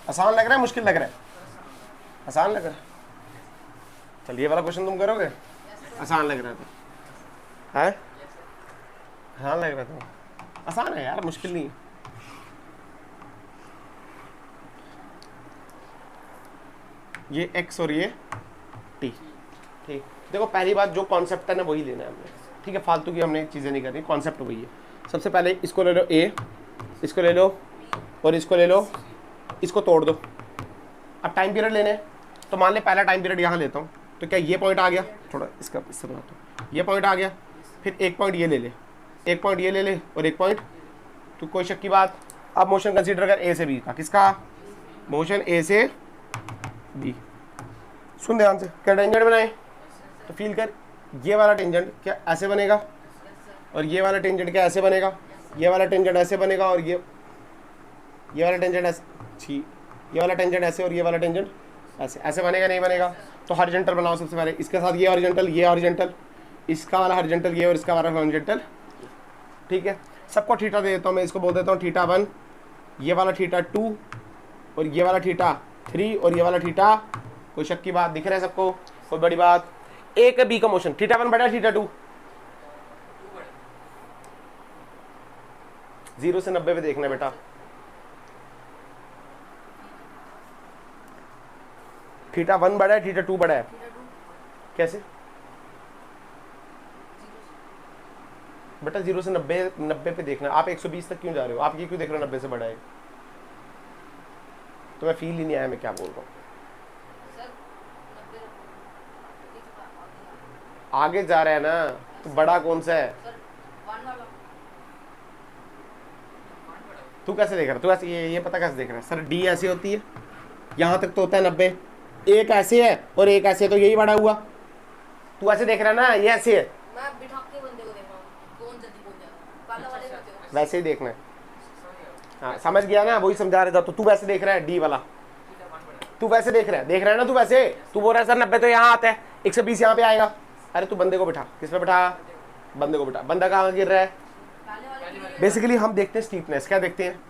आसान लग रहा है, मुश्किल लग रहा है, आसान लग रहा है, चल ये वाला क्वेश्चन तुम करोगे, आसान लग रहा है तो है, आसान लग रहा था, आसान है यार, मुश्किल नहीं है। ये x और ये t, ठीक। देखो पहली बात जो कॉन्सेप्ट है ना वही लेना है हमने, ठीक है, फालतू की हमने चीज़ें नहीं करनी, कॉन्सेप्ट वही है। सबसे पहले इसको ले लो a, इसको ले लो और इसको ले लो, इसको तोड़ दो। अब टाइम पीरियड लेने हैं, तो मान ले पहला टाइम पीरियड यहाँ लेता हूँ, तो क्या ये पॉइंट आ गया, थोड़ा इसका इससे बनाता हूँ, ये पॉइंट आ गया, फिर एक पॉइंट ये ले ले, एक पॉइंट ये ले ले, और एक पॉइंट, तो कोई शक की बात। अब मोशन कंसीडर कर ए से बी का, किसका, मोशन ए से बी। सुन ध्यान से, क्या टेंजेंट बनाए, तो फील कर, ये वाला टेंजेंट क्या ऐसे बनेगा, और ये वाला टेंजेंट क्या ऐसे बनेगा, ये वाला टेंजेंट ऐसे बनेगा, और ये वाला टेंजेंट ऐसे, ये वाला टेंजेंट ऐसे, और ये वाला टेंजेंट ऐसे, ऐसे बनेगा नहीं बनेगा। तो हॉरिजॉन्टल बनाओ सबसे पहले, इसके साथ ये हॉरिजॉन्टल, ये हॉरिजॉन्टल, इसका वाला हॉरिजॉन्टल ये और इसका वाला हॉरिजॉन्टल, ठीक है। सबको थीटा दे देता हूँ मैं, इसको बोल देता हूँ थीटा 1, ये वाला थीटा 2 और ये वाला थीटा 3 और ये वाला थीटा, कोई शक की बात, दिख रहा है सबको, कोई बड़ी बात। ए का बी का मोशन, थीटा 1 बड़ा है थीटा 2, 0 से 90 पे देखना बेटा। थीटा 1 बड़ा है थीटा 2 बड़ा है, कैसे बेटा? 0 से 90 पे देखना। आप 120 तक क्यों जा रहे हो? आप ये क्यों देख रहे हो 90 से बड़ा है? तो मैं फील ही नहीं आया मैं क्या बोल रहा हूँ। आगे जा रहा है ना, तो बड़ा कौन सा है? तू कैसे देख रहा है? तू ऐसे ये पता कैसे देख रहा है? सर डी ऐसी होती है, यहाँ तक तो होता है 90, एक ऐसे है और एक ऐसे, तो यही बड़ा हुआ। तू ऐसे देख रहा है ना, ये ऐसे है, वैसे ही देखना है। हाँ समझ गया ना, वही समझा रहा था। तो तू वैसे देख रहा है डी वाला, तू वैसे देख रहा है ना, तू वैसे, तू बोल रहा है सर 90 तो यहाँ आता है, 120 यहाँ पे आएगा। अरे तू बंदे को बिठा, किस पे बिठा? बंदे को बिठा। बंदा कहाँ गिर रहा है? बेसिकली हम देखते हैं स्टीपनेस। क्या देखते हैं?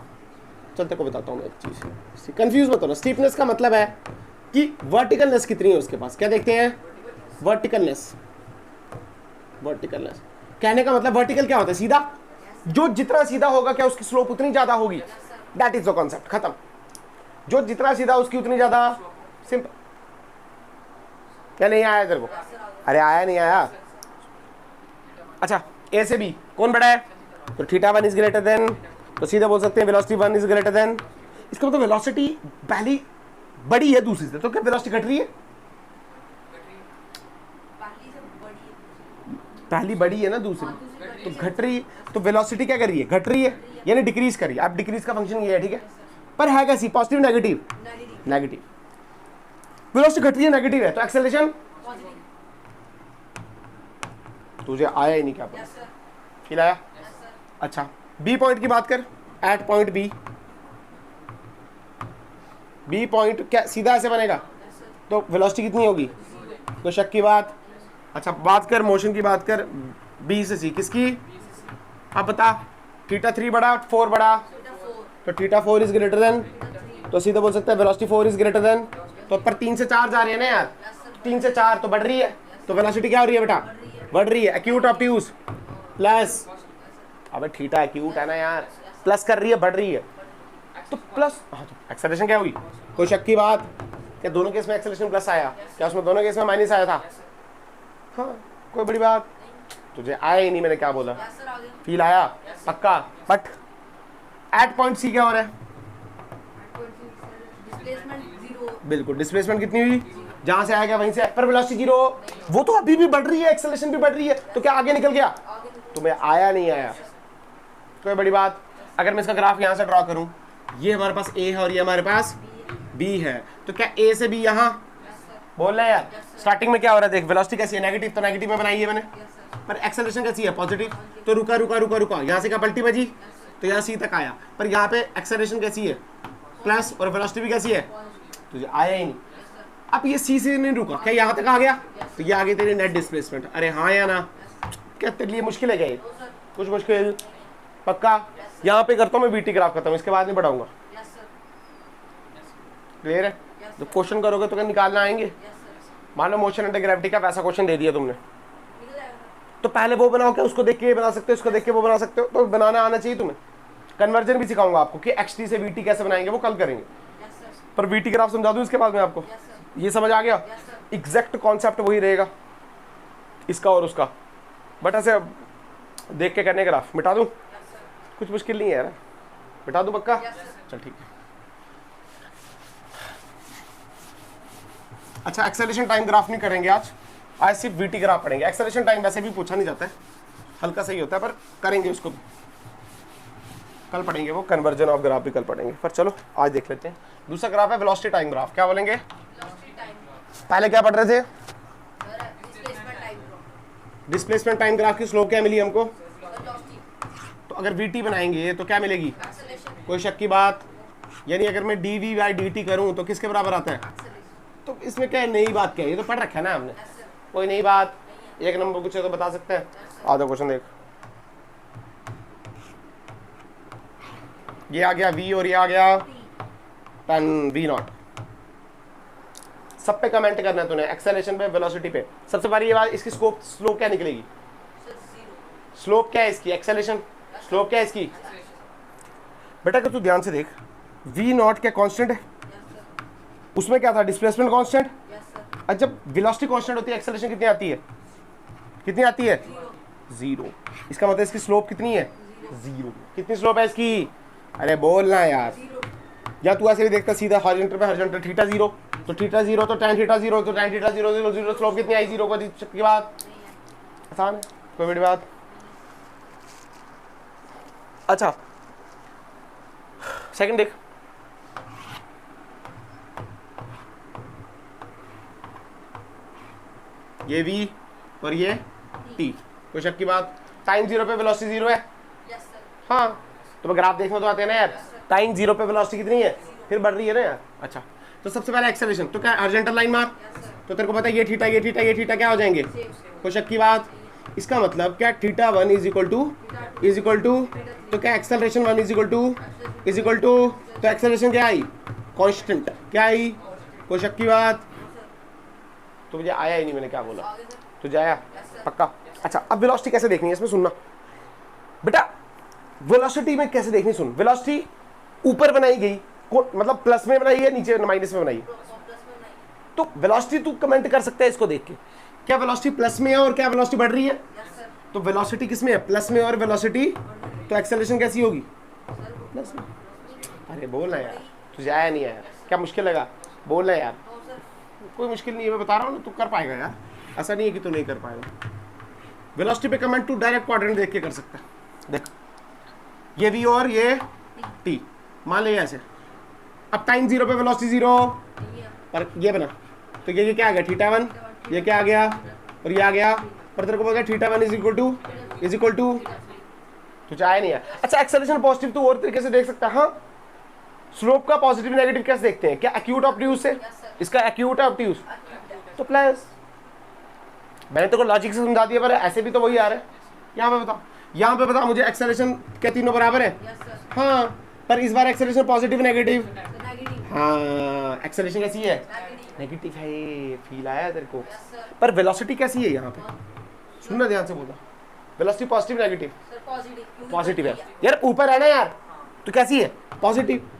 चलते को बताता हूँ मैं एक चीज, कंफ्यूज मत होना। स्टीपनेस का मतलब है कि वर्टिकलनेस कितनी है उसके पास। क्या देखते हैं? वर्टिकलनेस। वर्टिकलनेस कहने का मतलब वर्टिकल क्या होता है? सीधा। जो जितना सीधा होगा क्या उसकी स्लोप उतनी ज्यादा होगी। दैट इज द कॉन्सेप्ट, खत्म। जो जितना सीधा उसकी उतनी ज्यादा। सिंपल। क्या नहीं आया तेरे को? अरे आया नहीं आया? अच्छा ए से बी कौन बड़ा है? तो थीटा 1 इज ग्रेटर देन, तो सीधे बोल सकते हैं वेलोसिटी 1 इज ग्रेटर देन। इसका मतलब वेलोसिटी पहली बड़ी है दूसरी से, तो क्या वेलोसिटी घट रही है? पहली बड़ी है ना दूसरी, तो घट रही है। तो वेलोसिटी क्या कर रही है? घट रही है, यानी डिक्रीज कर रही है। अब डिक्रीज का फंक्शन ये है, ठीक है। पर है कैसी? Positive negative? नेगेटिव। वेलोसिटी घट रही है, नेगेटिव है, तो एक्सेलरेशन तुझे आया ही नहीं क्या पता? फील आया? अच्छा बी पॉइंट की बात कर, at point B. B point क्या सीधा ऐसे बनेगा, तो वेलोसिटी कितनी होगी? तो शक की बात। अच्छा बात कर मोशन की, बात कर बी से सी, किसकी? अब बता। थीटा 3 बड़ा 4 बड़ा, तो थीटा 4 इज ग्रेटर देन, तो सीधा बोल सकते हैं वेलोसिटी 4 इज ग्रेटर देन। तो पर 3 से 4 जा रही है ना यार, 3 से 4 तो बढ़ रही है, तो वेलोसिटी क्या हो रही है बेटा? बढ़ रही है। एक्यूट ऑब्ट्यूज प्लस, अबे थीटा एक्यूट है ना यार, प्लस कर रही है, बढ़ रही है, तो प्लस। हाँ तो एक्सेलरेशन क्या हुई? कोई शक की बात? क्या दोनों केस में एक्सेलरेशन प्लस आया? क्या उसमें दोनों केस में माइनस आया था? हाँ कोई बड़ी बात? तुझे आया ही नहीं, मैंने क्या बोला? फील आया? पक्का? बट एट पॉइंट सी क्या हो रहा है? बिल्कुल। डिस्प्लेसमेंट कितनी हुई? जहां से आएगा वहीं से, पर वेलोसिटी 0। वो तो अभी भी बढ़ रही है, एक्सेलरेशन भी बढ़ रही है, तो क्या आगे निकल गया? तुम्हें आया नहीं आया? कोई बड़ी बात? अगर मैं इसका ग्राफ यहां से ड्रॉ करूं, ये हमारे पास ए है और ये हमारे पास बी है, तो क्या ए से बी यहां बोल रहे हैं यार? स्टार्टिंग में क्या हो रहा है देख, वेलोसिटी कैसी है? नेगेटिव, तो नेगेटिव में बनाई है मैंने, पर एक्सेलरेशन कैसी है? पॉजिटिव। तो रुका रुका रुका रुका, यहाँ से क्या पलटी बजी, तो यहाँ सी तक आया, पर यहाँ पे एक्सेलरेशन कैसी है? प्लस, और वेलोसिटी भी कैसी है? तुझे आया ही नहीं। अब ये सी से नहीं रुका, क्या यहाँ तक आ गया? तो ये आ गई तेरी नेट डिस्प्लेसमेंट। अरे हाँ या ना? क्या तेरे लिए मुश्किल है क्या ये? कुछ मुश्किल? पक्का? यहाँ पे करता हूँ मैं वीटी ग्राफ करता हूँ, इसके बाद नहीं बढ़ाऊंगा। क्लियर है? जब क्वेश्चन करोगे तो क्या निकालना आएंगे? मान लो मोशन अंडर ग्रेविटी का वैसा क्वेश्चन दे दिया तुमने, तो पहले वो बनाओ, क्या उसको देख के ये बना सकते हो, उसको देख के वो बना सकते हो, तो बनाना आना चाहिए तुम्हें। कन्वर्जन भी सिखाऊंगा आपको कि एक्सटी से वीटी कैसे बनाएंगे, वो कल करेंगे। पर वीटी ग्राफ समझा दूं इसके बाद में आपको? ये समझ आ गया? एग्जैक्ट कॉन्सेप्ट वही रहेगा इसका और उसका, बट ऐसे देख के करने ग्राफ। मिटा दूं? कुछ मुश्किल नहीं है यार, मिटा दूं पक्का? चल ठीक है। अच्छा एक्सेलरेशन टाइम ग्राफ नहीं करेंगे आज सिर्फ वीटी ग्राफ पढ़ेंगे। एक्सेलरेशन टाइम वैसे भी पूछा नहीं जाता है, हल्का सही होता है, पर करेंगे उसको कल पढ़ेंगे, वो कन्वर्जन ऑफ ग्राफ भी कल पढ़ेंगे। पर चलो आज देख लेते हैं। दूसरा ग्राफ है वेलोसिटी टाइम ग्राफ। क्या बोलेंगे? पहले क्या पढ़ रहे थे? डिस्प्लेसमेंट टाइम ग्राफ की स्लोप क्या मिली हमको? तो अगर वीटी बनाएंगे तो क्या मिलेगी? कोई शक की बात? यानी अगर मैं d v by d t करूँ तो किसके बराबर आता है? तो इसमें क्या नई बात क्या है, ये तो पढ़ रखा है ना हमने। कोई नई बात, एक नंबर पूछे तो बता सकते हैं। आधा क्वेश्चन देख, ये आ गया v और ये आ गया tan v0। सब पे कमेंट करना है तूने, एक्सेलरेशन पे, वेलोसिटी पे। सबसे पहले ये बात, इसकी स्लोप क्या निकलेगी? स्लोप क्या है इसकी? एक्सेलरेशन। स्लोप क्या है इसकी? बेटा अगर तू ध्यान से देख, v0 क्या कांस्टेंट है? उसमें क्या था? Displacement constant. और जब वेलोसिटी कांस्टेंट होती है, एक्सेलरेशन कितनी आती है? कितनी आती है? 0। इसका मतलब इसकी स्लोप कितनी है? 0। कितनी स्लोप है इसकी? अरे बोलना यार। या तू ऐसे भी देखता सीधा हॉरिजॉन्टल पे हॉरिजॉन्टल, थीटा 0 तो थीटा 0 तो tan थीटा 0 तो tan थीटा 0 0 0। स्लोप कितनी आई? 0 की बात आसान है, कोई बड़ी बात। अच्छा सेकंड देख, ये v और ये t, कोई शक की बात? टाइम 0 पे वेलोसिटी 0 है। हाँ तो ग्राफ देखने तो आते हैं ना यार। टाइम 0 पे वेलोसिटी कितनी है? फिर बढ़ रही है ना यार। अच्छा तो सबसे पहले एक्सेलरेशन, तो क्या हॉरिजॉन्टल लाइन मार, तो तेरे को पता है ये थीटा ये थीटा ये थीटा क्या हो जाएंगे? कोई शक की बात? इसका मतलब क्या थीटा 1 इज इक्वल टू तो क्या एक्सेलरेशन 1 इज इक्वल टू तो एक्सेलरेशन क्या आई? कांस्टेंट। क्या आई? कोई शक की बात? तो मुझे आया ही नहीं, मैंने क्या बोला तुझे आया? पक्का? अच्छा अब वेलोसिटी कैसे देखनी है इसमें, सुनना बेटा। वेलोसिटी में कैसे देखनी, सुन। वेलोसिटी ऊपर बनाई गई, मतलब प्लस में बनाई है, नीचे माइनस में बनाई है। तो वेलोसिटी तू कमेंट कर सकता है इसको देख के, क्या वेलोसिटी प्लस में है और क्या वेलोसिटी बढ़ रही है? तो वेलोसिटी किस में है? प्लस में। और वेलोसिटी तो एक्सेलरेशन कैसी होगी? प्लस में। अरे बोलना यार, तुझे आया नहीं आया? क्या मुश्किल लगा? बोलना यार, कोई मुश्किल नहीं है, मैं बता रहा हूँ ना, तू कर पाएगा यार। ऐसा नहीं है कि तू नहीं कर पाएगा। वेलोसिटी पे कमेंट तू डायरेक्ट क्वाड्रेंट देख के कर सकता है। देख ये v और ये t मान ले ऐसे। अब टाइम 0 पे वेलोसिटी 0 पर ये बना, तो ये क्या आ गया? थीटा 1। ये क्या आ गया? और ये आ गया। पर तेरे को पता है थीटा 1 इज इक्वल टू तो चाहे नहीं है। अच्छा एक्सेलरेशन पॉजिटिव तो और तरीके से देख सकता है। हाँ स्लोप का पॉजिटिव नेगेटिव कैसे देखते हैं? क्या एक्यूट ऑब्ट्यूज से? इसका एक्यूट है ऑब्ट्यूज तो प्लस। मैंने तो लॉजिक से समझा दिया, पर ऐसे भी तो वही आ रहा है। यहाँ पे बता, यहाँ पे बता मुझे, एक्सेलरेशन क्या तीनों बराबर है? हाँ पर इस बार एक्सेलरेशन पॉजिटिव नेगेटिव? हाँ एक्सेलरेशन कैसी है? नेगेटिव है। फील आया तेरे को? पर वेलोसिटी कैसी है यहाँ पे? सुनना ध्यान से, बोला वेलोसिटी पॉजिटिव नेगेटिव? पॉजिटिव है यार, ऊपर है ना यार, तो कैसी है? पॉजिटिव।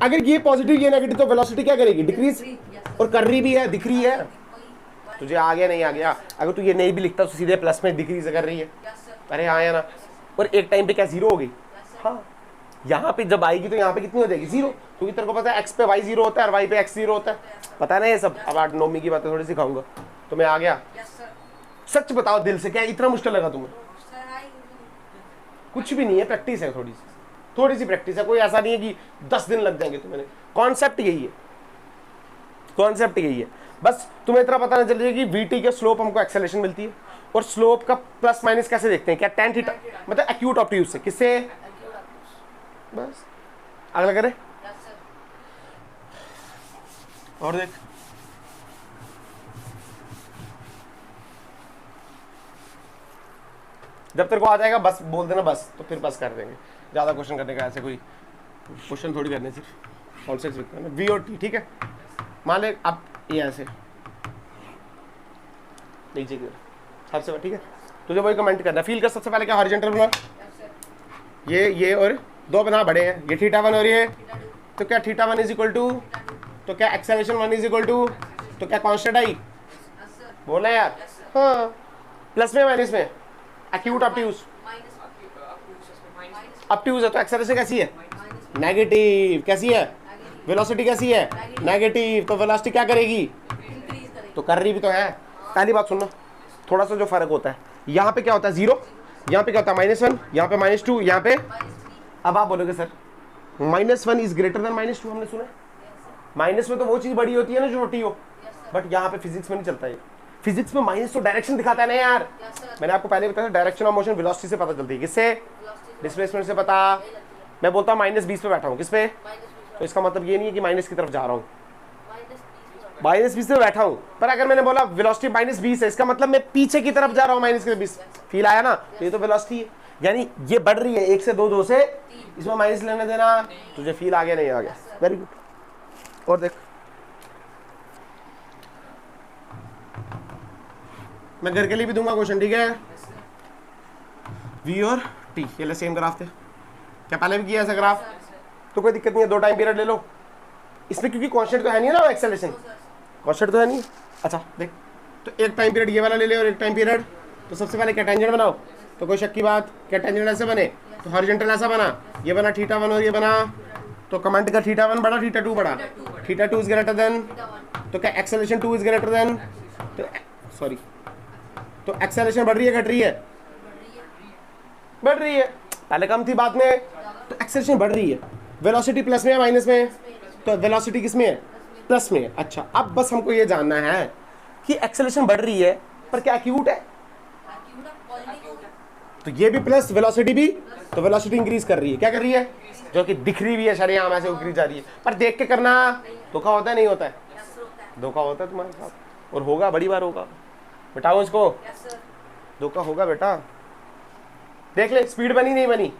अगर ये पॉजिटिव ये नेगेटिव तो वेलोसिटी क्या करेगी? डिक्रीज। और कर रही भी है, दिख रही है। तुझे आ गया नहीं आ गया? अगर तू ये नहीं भी लिखता तो सीधे प्लस में डिक्रीज कर रही है। अरे आया ना। और एक टाइम पे क्या 0 हो गई? हाँ यहाँ पे जब आएगी तो यहाँ पे कितनी हो जाएगी? 0, क्योंकि तेरे को पता है x पे y 0 होता है और y पे x 0 होता है। पता है ना ये सब? अब 8-9वीं की बातें थोड़ी सिखाऊंगा। तो मैं आ गया? सच बताओ दिल से, क्या इतना मुश्किल लगा तुम्हें? कुछ भी नहीं है, प्रैक्टिस है, थोड़ी सी प्रैक्टिस है। कोई ऐसा नहीं है कि 10 दिन लग जाएंगे तुम्हें। कॉन्सेप्ट यही है, कॉन्सेप्ट यही है। बस तुम्हें इतना पता ना चल कि वी टी के स्लोप हमको एक्सेलरेशन मिलती है, और स्लोप का प्लस माइनस कैसे देखते हैं? क्या tan थीटा मतलब एक्यूट ऑब्ट्यूज से? किससे? बस अगला करें। और देख जब तेरे को आ जाएगा बस बोल देना बस, तो फिर बस कर देंगे। ज़्यादा क्वेश्चन करने का ऐसे कोई क्वेश्चन थोड़ी करने, सिर्फ कॉन्सेप्ट लिखना है वी और टी। ठीक है, मान ले अब ये ऐसे नीचे की सबसे, ठीक है तुझे वही कमेंट करना। फील कर सबसे पहले क्या हॉरिजॉन्टल बना, ये और दो बना बड़े हैं, ये थीटा 1 और ये, तो क्या थीटा 1 इज इक्वल टू तो क्या एक्सेलरेशन 1 इज इक्वल टू तो क्या कांस्टेंट आई? बोला यार? हाँ प्लस में माइनस में? एक्यूट ऑब्ट्यूज ऑब्ट्यूज है तो एक्सेलरेशन कैसी है? नेगेटिव। कैसी है? वेलोसिटी कैसी है? नेगेटिव। तो वेलोसिटी क्या करेगी? तो कर रही भी तो है। पहली बात सुनना, थोड़ा सा जो फर्क होता है, यहाँ पे क्या होता है 0, यहाँ पे क्या होता है -1, यहाँ पे -2, यहाँ पे। अब आप बोलोगे सर -1 इज ग्रेटर देन -2, हमने सुना माइनस में तो वो चीज बड़ी होती है ना जो छोटी हो, बट यहाँ पे फिजिक्स में नहीं चलता है। फिजिक्स में माइनस तो डायरेक्शन दिखाता है ना यार। मैंने आपको पहले बताया डायरेक्शन ऑफ मोशन वेलोसिटी से पता चलती है। किससे? डिस्प्लेसमेंट से। पता मैं बोलता हूँ -20 पे बैठा हूँ, किस पे? तो इसका मतलब ये नहीं है कि माइनस की तरफ जा रहा हूँ, -20 से बैठा हूं, पर अगर मैंने बोला वेलोसिटी -20 है, इसका मतलब मैं पीछे की तरफ जा रहा हूं -20। फील आया ना? तो ये तो वेलोसिटी है, यानी ये बढ़ रही है 1 से 2, 2 से, इसमें माइनस लेने देना। तुझे फील आ गया? नहीं आ गया? Very good. और देख, मैं घर के लिए भी दूंगा क्वेश्चन, ठीक है? वी और टी ये ले सेम ग्राफ थे क्या? पहले भी किया ऐसा ग्राफ, तो कोई दिक्कत नहीं है, 2 टाइम पीरियड ले लो इसमें, क्योंकि कांस्टेंट तो है नहीं ना, एक्सेलरेशन कांस्टेंट तो है नहीं। अच्छा देख, तो एक टाइम पीरियड ये वाला ले ले और एक टाइम पीरियड, तो सबसे पहले क्या टेंजेंट बनाओ, तो कोई शक की बात, क्या टेंजेंट ऐसे बने, तो हॉरिजॉन्टल ऐसा बना, ये बना θ1 और ये बना, तो कमेंट कर θ1 बड़ा θ2 बड़ा, θ2 इज ग्रेटर देन, तो क्या एक्सेलरेशन 2 इज ग्रेटर देन, तो सॉरी, तो एक्सेलरेशन बढ़ रही है घट रही है? बढ़ रही है, पहले कम थी बाद में, तो एक्सेलरेशन बढ़ रही है। वेलोसिटी प्लस में है माइनस में? तो वेलोसिटी किस में है? प्लस में है। अच्छा, अब बस हमको ये जानना है कि एक्सेलरेशन बढ़ रही है पर क्या एक्यूट है? तो ये भी प्लस, वेलोसिटी भी, तो वेलोसिटी इंक्रीज कर रही है, क्या कर रही है? जो कि दिख रही भी है शरेआम ऐसे इंक्रीज जा रही है, पर देख के करना। धोखा होता है नहीं होता है? धोखा होता है तुम्हारे साथ, और होगा, बड़ी बार होगा। बेटाओ इसको, धोखा होगा बेटा। देख ले, स्पीड बनी नहीं बनी?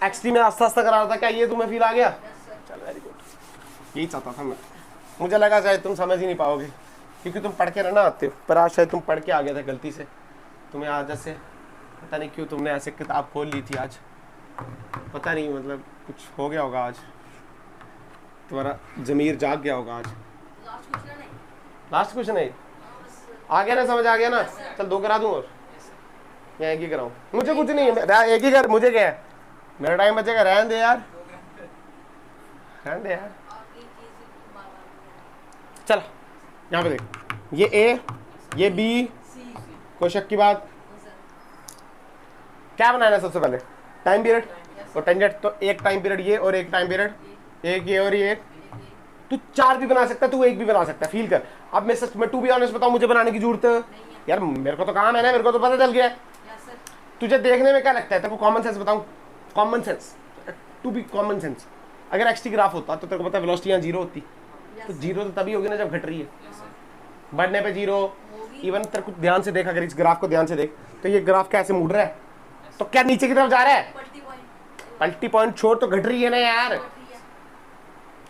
एक्सटी में आस्ता आस्ता करा रहा था, क्या ये तुम्हें फील आ गया? चल वेरी गुड, यही चाहता था मैं। मुझे लगा शायद तुम समझ ही नहीं पाओगे, क्योंकि तुम पढ़ के रहना आते हो, पर आज शायद तुम पढ़ के आ गए थे गलती से। तुम्हें आज ऐसे पता नहीं क्यों तुमने ऐसे किताब खोल ली थी आज, पता नहीं, मतलब कुछ हो गया होगा आज, तुम्हारा जमीर जाग गया होगा आज। लास्ट क्वेश्चन है, आ गया ना, समझ आ गया ना? चल 2 करा दूं और या एक ही कराऊं? मुझे कुछ नहीं है, एक ही कर, मुझे क्या है, मेरा टाइम बचेगा, रहने दे यार, रहने दे यार। चल यहाँ पे देख, ये ए, ये बी, कोई शक की बात? क्या बनाना है सबसे पहले? टाइम पीरियड और टेंजेंट, तो एक टाइम पीरियड ये और एक टाइम पीरियड, एक ये और ये एक। तू 4 भी बना सकता है, तू 1 भी बना सकता है, फील कर। अब मैं सच में टू बी ऑनेस्ट बताऊं, मुझे बनाने की जरूरत यार, मेरे को तो काम है ना, मेरे को तो पता चल गया। तुझे देखने में क्या लगता है? तेरे को कॉमन सेंस बताऊं, common sense, to be common sense, अगर एक्सटी ग्राफ होता तो तेरे को पता है वेलोसिटी यहाँ 0 होती, तो 0 तो तभी होगी ना जब घट रही है, बढ़ने पे 0। इवन तेरे को ध्यान से देख, अगर इस ग्राफ को ध्यान से देख, तो ये ग्राफ कैसे मुड़ रहा है, तो क्या नीचे की तरफ जा रहा है? पलटी पॉइंट छोड़, तो घट रही है ना यार।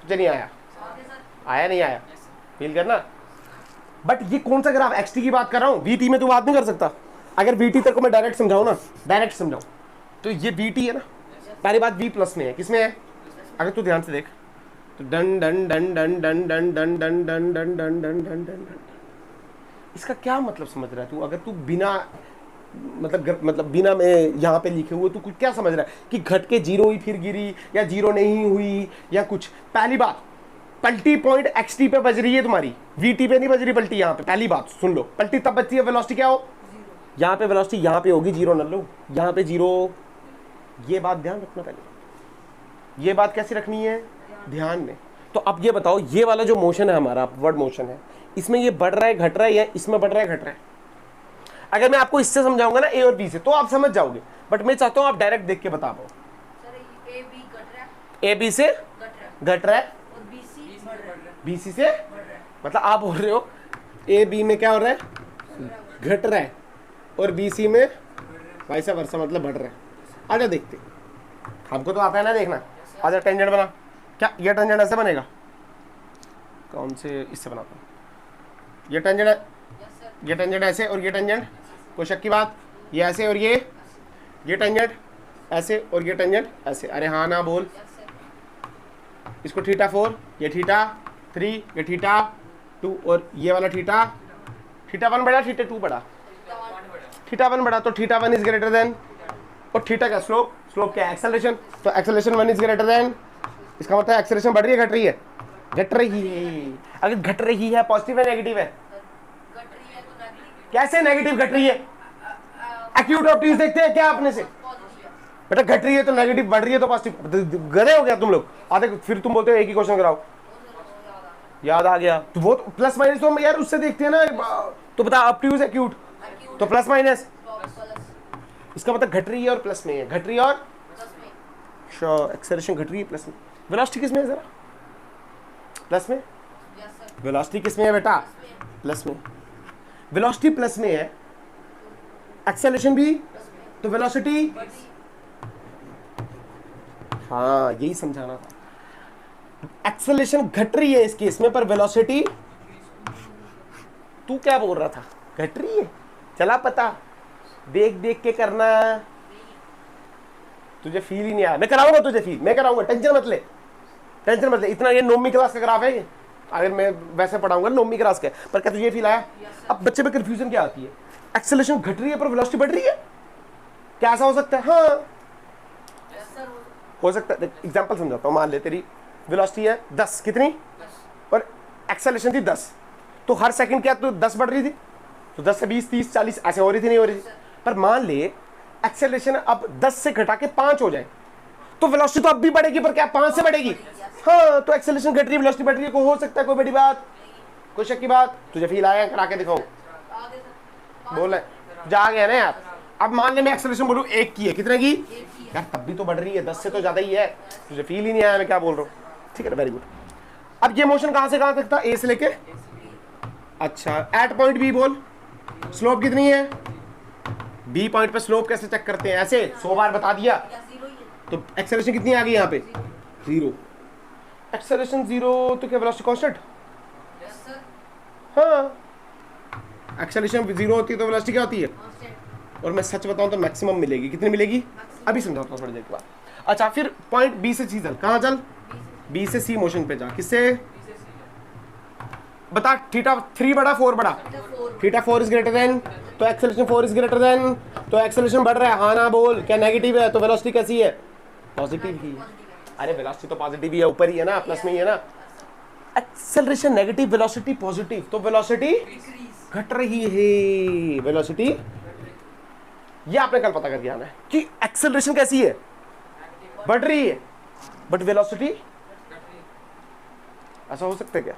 तुझे नहीं आया? आया नहीं आया? फील करना। बट ये कौन सा ग्राफ? एक्सटी की बात कर रहा हूँ, वीटी में तू बात नहीं कर सकता। अगर वीटी तेरे को मैं डायरेक्ट समझाऊं ना, डायरेक्ट समझाऊं, तो ये वीटी है ना, पहली बात वी प्लस में है, किसमें है? अगर तू ध्यान से देख, तो done done done done done done done done done done done done done done, इसका क्या मतलब समझ रहा है तू? अगर तू बिना मतलब बिना में यहाँ पे लिखे हुए तू कुछ क्या समझ रहा है कि घट के 0 ही फिर गिरी, या 0 नहीं हुई, या कुछ? पहली बात, पलटी पॉइंट एक्सटी पे बज रही है तुम्हारी, वीटी पे नहीं बज रही पलटी। यहाँ पे पहली बात सुन लो, पलटी तब बजती है वेलोसिटी क्या हो, यहाँ पे वेलोसिटी यहाँ पे होगी 0 न लो, यहाँ पे 0। ये बात ध्यान रखना पहले, ये बात कैसे रखनी है ध्यान में। तो अब ये बताओ, ये वाला जो मोशन है हमारा अपवर्ड मोशन है, इसमें ये बढ़ रहा है घट रहा है, या इसमें बढ़ रहा है घट रहा है? अगर मैं आपको इससे समझाऊंगा ना ए और बी से, तो आप समझ जाओगे, बट मैं चाहता हूं आप डायरेक्ट देख के बता पाओ। ए बी से घट रहा है, बीसी से, मतलब आप बोल रहे हो ए बी में क्या हो रहा है? घट रहा है, और बीसी में वैसा वर्षा, मतलब बढ़ रहा है। आजा देखते, हमको तो आता है ना देखना। आजा टेंजेंट बना, क्या ये टेंजेंट ऐसे बनेगा? कौन से इससे बनाता हूँ? ये टेंजेंट है, ये टेंजेंट ऐसे, और ये टेंजेंट, कोई शक की बात, ये ऐसे और ये टेंजेंट ऐसे, और ये टेंजेंट ऐसे। अरे हाँ ना बोल, इसको θ4, ये θ3, ये θ2, और ये वाला θ1 बड़ा, θ2 बड़ा, θ1 बड़ा, तो θ1 इज ग्रेटर देन, और थीटा का स्लोप, स्लोप क्या है? एक्सेलरेशन, तो एक्सेलरेशन 1 इज ग्रेटर देन, इसका मतलब एक्सेलरेशन बढ़ रही है घट रही है? घट रही है। अगर घट रही है, पॉजिटिव है नेगेटिव है? कैसे नेगेटिव घट रही है? एक्यूट ऑप्टिक्स देखते हैं क्या आपने से? बेटा घट रही है तो नेगेटिव, बढ़ रही है तो पॉजिटिव। गधे हो गया तुम लोग। आधे फिर तुम बोलते हो एक ही क्वेश्चन कराओ, याद आ गया तो वो प्लस माइनस तो हम यार उससे देखते हैं ना, तो बता ऑप्टिक्स एक्यूट, तो प्लस माइनस, इसका मतलब घट रही है और प्लस में है, घट रही है और श्योर एक्सेलरेशन घट रही है प्लस में। वेलोसिटी किस में है जरा? प्लस में। वेलोसिटी किस में है बेटा? प्लस में। वेलोसिटी प्लस में है, एक्सेलरेशन भी, तो वेलोसिटी, हाँ यही समझाना था। एक्सेलरेशन घट रही है इस केस में, पर वेलोसिटी, तू क्या बोल रहा था? घट रही है, चला पता, देख देख के करना, तुझे फील ही नहीं आया। मैं कराऊंगा तुझे फील, मैं कराऊंगा, टेंशन मत ले, टेंशन मत ले। इतना ये नौवीं क्लास का ग्राफ है ये, अगर मैं वैसे पढ़ाऊंगा नौवीं क्लास का, पर क्या तुझे फील आया? अब बच्चे में कंफ्यूजन क्या आती है, एक्सेलरेशन घट रही है पर वेलोसिटी बढ़ रही है, क्या ऐसा हो सकता है? हाँ हो सकता है। एग्जांपल समझाता हूँ, मान ले तेरी वेलोसिटी है 10, कितनी, और एक्सेलरेशन थी 10, तो हर सेकंड क्या तो 10 बढ़ रही थी, तो 10 से 20, 30, 40 ऐसे हो रही थी, नहीं हो रही थी। पर मान ले एक्सेलरेशन अब 10 से घटा के 5 हो जाए, तो वेलोसिटी तो अब भी बढ़ेगी, पर क्या 5 से बढ़ेगी? हाँ, तो एक्सेलरेशन घट रही है, वेलोसिटी बढ़ रही है, को हो सकता है, कोई बड़ी बात, कोई शक की बात? तुझे फील आया? करा के दिखाऊं? बोल जा गया ना यार। अब मान ले मैं एक्सेलरेशन बोलूं 1 की है, कितने की यार? तब भी तो बढ़ रही है, 10 से तो ज्यादा ही है, तुझे फील ही नहीं आया मैं क्या बोल रहा हूँ। ठीक है, वेरी गुड। अब ये मोशन कहां से कहां तक था? ए से लेके, अच्छा एट पॉइंट बी बोल, स्लोप कितनी है? बी पॉइंट पे स्लोप कैसे चेक करते हैं? ऐसे 100 बार बता दिया। तो एक्सेलरेशन कितनी आ गई यहाँ पे? 0। एक्सेलरेशन 0, तो क्या वेलोसिटी कांस्टेंट? हाँ, एक्सेलरेशन 0 होती है तो वेलोसिटी क्या होती है? और मैं सच बताऊं तो मैक्सिमम मिलेगी। कितनी मिलेगी? अभी समझाता हूँ थोड़ी देर के बाद। अच्छा, फिर पॉइंट बी से सी चल, कहाँ चल? बी से सी मोशन पे जा, किससे? बता, थीटा 3 बड़ा 4 बड़ा? थीटा 4 इज ग्रेटर देन, तो एक्सेलरेशन 4 इज ग्रेटर देन, तो एक्सेलरेशन बढ़ रहा है, हाँ ना बोल। क्या नेगेटिव है? तो वेलोसिटी कैसी है? पॉजिटिव ही है। अरे वेलोसिटी तो पॉजिटिव ही है, ऊपर ही है ना, प्लस में ही है ना। एक्सेलरेशन नेगेटिव, वेलोसिटी पॉजिटिव, तो वेलोसिटी घट रही है, वेलोसिटी। ये आपने कल पता करके आना है कि एक्सेलरेशन कैसी है? बढ़ रही है, बट वेलोसिटी, ऐसा हो सकता है क्या?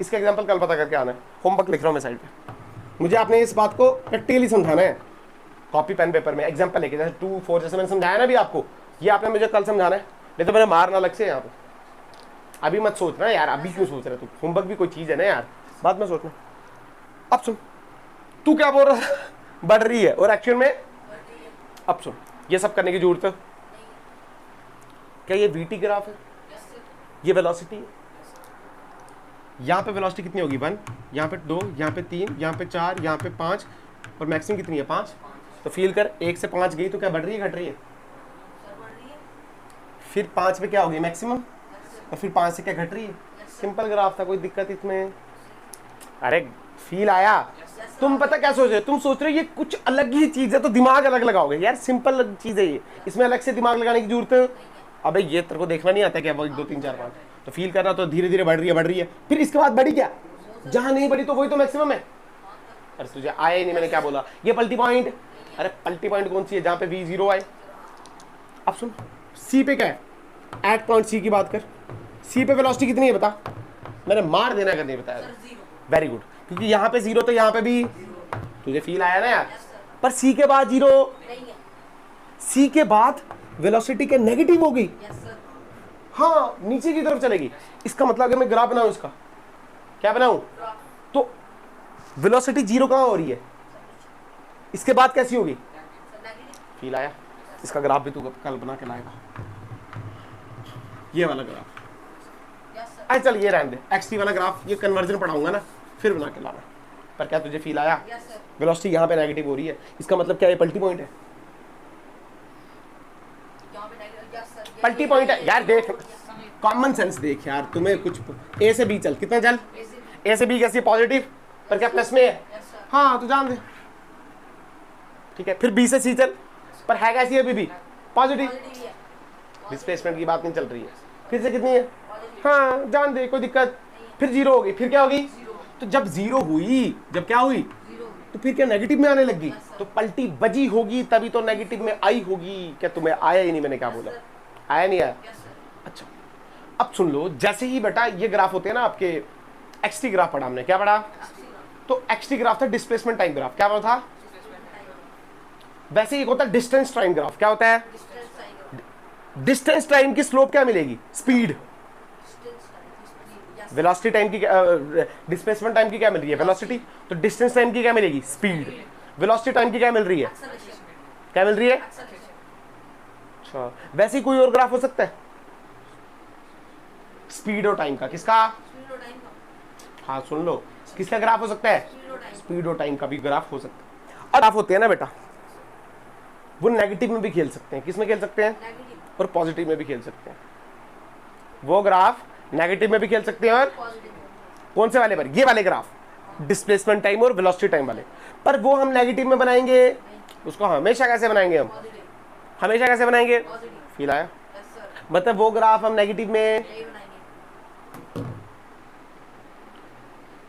इसका एग्जांपल कल पता करके आना है। होमवर्क लिख रहा हूं मैं साइड पे, मुझे आपने इस बात को प्रैक्टिकली समझाना है, कॉपी पेन पेपर में एग्जांपल लेके, जैसे 2, 4 जैसे मैंने समझाया ना अभी आपको, ये आपने मुझे कल समझाना है, नहीं तो मैंने मारना अलग से यहाँ पे। अभी मत सोचना यार, अभी क्यों सोच रहे तू? होमवर्क भी कोई चीज है ना यार, बाद में सोचना। अब सुन, तू क्या बोल रहा है? बढ़ रही है, और एक्चुअल में अब सुन, ये सब करने की जरूरत है क्या? ये वीटी ग्राफ है, ये वेलोसिटी है। यहाँ पे वेलोसिटी कितनी होगी? 1, यहाँ पे 2, यहाँ पे 3, यहाँ पे 4, यहाँ पे 5, और मैक्सिमम कितनी है? 5। तो फील कर, 1 से 5 गई तो क्या बढ़ रही है, घट रही है? फिर 5 पे क्या होगी? मैक्सिमम। और फिर 5 से क्या घट रही है? सिंपल ग्राफ था, कोई दिक्कत इसमें? अरे फील आया? तुम पता क्या सोच रहे हो? तुम सोच रहे हो ये कुछ अलग ही चीज है तो दिमाग अलग लगाओगे। यार सिंपल चीज है ये, इसमें अलग से दिमाग लगाने की जरूरत है? अबे ये तेरे को देखना नहीं आता क्या? 1, 2, 3, 4, 5 तो फील करना, तो धीरे धीरे बढ़ रही है, बढ़ रही है। फिर इसके बाद बढ़ी क्या? जहां नहीं बढ़ी तो वही तो मैक्सिमम है। अरे तुझे आया ही नहीं, मैंने क्या बोला? ये पलटी पॉइंट। अरे पलटी पॉइंट कौन सी है? जहां पे v 0 आए। अब सुन, सी पे क्या है? एट पॉइंट सी की बात कर। सी पे वेलोसिटी कितनी है बता? मैंने मार देना अगर नहीं बताया। वेरी गुड, क्योंकि यहाँ पे 0 तो यहाँ पे भी। तुझे फील आया ना यार? पर सी के बाद 0, सी के बाद वेलोसिटी के नेगेटिव हो गई। हाँ, नीचे की तरफ चलेगी। इसका मतलब अगर मैं ग्राफ बनाऊं, इसका क्या बनाऊं? तो वेलोसिटी 0 कहां हो रही है? इसके बाद कैसी होगी? फील आया? इसका ग्राफ भी तू कल बना के लाएगा, ये वाला ग्राफ। अरे चल ये रहने दे, एक्स वाला ग्राफ, ये कन्वर्जन पढ़ाऊंगा ना, फिर बना के लाना। पर क्या तुझे फील आया? वेलोसिटी यहाँ पे नेगेटिव हो रही है, इसका मतलब क्या? ये पलटी पॉइंट है। पलटी पॉइंट है यार, देख कॉमन सेंस देख यार, तुम्हें कुछ ए से बी चल, कितना चल? ए से बी कैसी है? पॉजिटिव, पर क्या प्लस में है? हाँ तो जान दे, ठीक है। फिर बी से सी चल, पर है कैसी है? अभी भी पॉजिटिव, डिस्प्लेसमेंट की बात नहीं चल रही है। फिर से कितनी है? हाँ जान दे, कोई दिक्कत। फिर 0 होगी, फिर क्या होगी? तो जब 0 हुई, जब क्या हुई? तो फिर क्या नेगेटिव में आने लगी? तो पलटी बजी होगी, तभी तो नेगेटिव में आई होगी। क्या तुम्हें आया ही नहीं? मैंने क्या बोला? आया नहीं आया? अच्छा, अब सुन लो, जैसे ही बेटा ये ग्राफ होते हैं ना आपके, एक्सटी ग्राफ पढ़ा हमने, क्या पढ़ा? तो एक्सटी ग्राफ था डिस्प्लेसमेंट टाइम ग्राफ। क्या था? वैसे एक होता है डिस्टेंस टाइम ग्राफ। क्या होता है? डिस्टेंस टाइम की स्लोप क्या मिलेगी? स्पीड। वेलोसिटी टाइम की, डिस्प्लेसमेंट टाइम की क्या मिल रही है? वेलोसिटी। तो डिस्टेंस टाइम की क्या मिलेगी? स्पीड। वेलोसिटी टाइम की क्या मिल रही है? क्या मिल रही है? अच्छा, वैसे ही कोई और ग्राफ हो सकता है स्पीड और टाइम का? किसका? हाँ सुन लो, किसका ग्राफ हो सकता है? स्पीड और टाइम का भी ग्राफ हो सकता है। और ग्राफ होते हैं ना बेटा, वो नेगेटिव में भी खेल सकते हैं। किस में खेल सकते हैं? और पॉजिटिव में भी खेल सकते हैं। वो ग्राफ नेगेटिव में भी खेल सकते हैं और कौन से वाले पर? ये वाले ग्राफ, डिस्प्लेसमेंट टाइम और वेलोसिटी टाइम वाले। पर वो हम नेगेटिव में बनाएंगे, उसको हमेशा कैसे बनाएंगे? हम हमेशा कैसे बनाएंगे? फील आया? मतलब वो ग्राफ हम नेगेटिव में,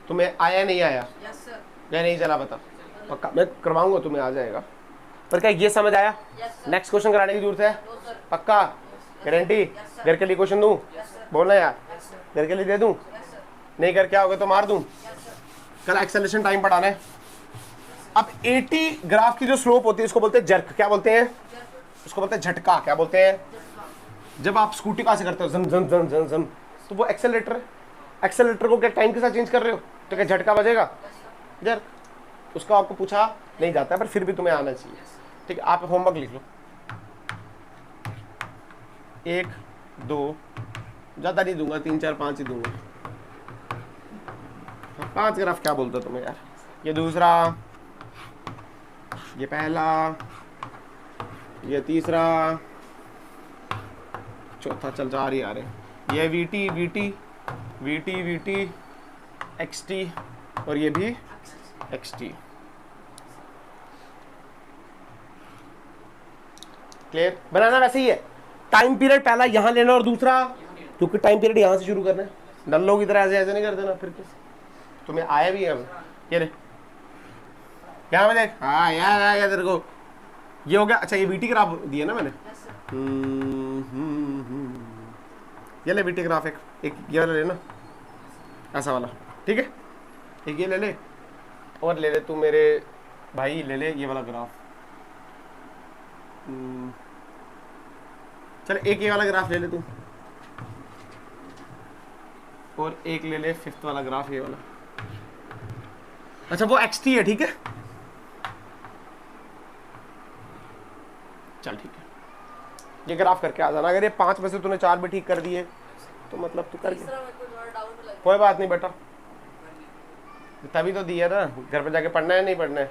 तुम्हें आया नहीं आया? या नहीं चला पता? पक्का मैं करवाऊंगा, तुम्हें आ जाएगा। पर क्या ये समझ आया? नेक्स्ट क्वेश्चन कराने की जरूरत है? पक्का? गारंटी? घर के लिए क्वेश्चन दूं? बोलना यार, घर के लिए दे दूं? नहीं कर क्या होगा तो मार दूं? कल एक्सेलरेशन टाइम पढ़ाना है। अब 80 ग्राफ की जो स्लोप होती है उसको बोलते हैं जर्क। क्या बोलते हैं? उसको बोलते हैं झटका। क्या बोलते हैं? जब आप स्कूटी कहाँ से करते हो, जम जम जम जम जम, तो वो एक्सेलरेटर है। एक्सेलरेटर को क्या टाइम के साथ चेंज कर रहे हो तो क्या झटका बजेगा? जर्क। उसका आपको पूछा नहीं जाता है, पर फिर भी तुम्हें आना चाहिए। ठीक है, आप होमवर्क लिख लो। 1 2 ज़्यादा नहीं दूंगा, 3 4 5 ही दूंगा। 5 ग्राफ क्या बोलते हो तुम्हें यार? ये दूसरा, ये पहला, ये तीसरा, चौथा, चल जा रही आ रहे। ये v t v t v t v t x t और ये भी एक्सटी। क्लियर? बनाना वैसे ही है। टाइम पीरियड पहला यहाँ लेना और दूसरा, क्योंकि टाइम पीरियड यहाँ से शुरू करना है। नल्लों की तरह ऐसे ऐसे नहीं कर देना। फिर किस तुम्हें आया भी है अब? ये ले, क्या मैं देख, हाँ यार आया तेरे को। ये हो गया। अच्छा, ये वीटी ग्राफ दिया ना मैंने। ये ले वीटी ग्राफ, एक ये वाला लेना, ऐसा वाला। ठीक है, एक ये ले ले, और ले ले तू मेरे भाई, ले ले ये वाला ग्राफ। चल एक ये वाला ग्राफ ले ले तू, और एक ले ले 5th वाला ग्राफ, ये वाला। अच्छा वो XT है, ठीक है। चल ठीक है, ये ग्राफ करके आ जाना। अगर ये 5 में से तूने 4 भी ठीक कर दिए तो मतलब तू कर गया। कोई बात नहीं बेटा, तभी तो दिया ना, घर पे जाके पढ़ना है नहीं पढ़ना है।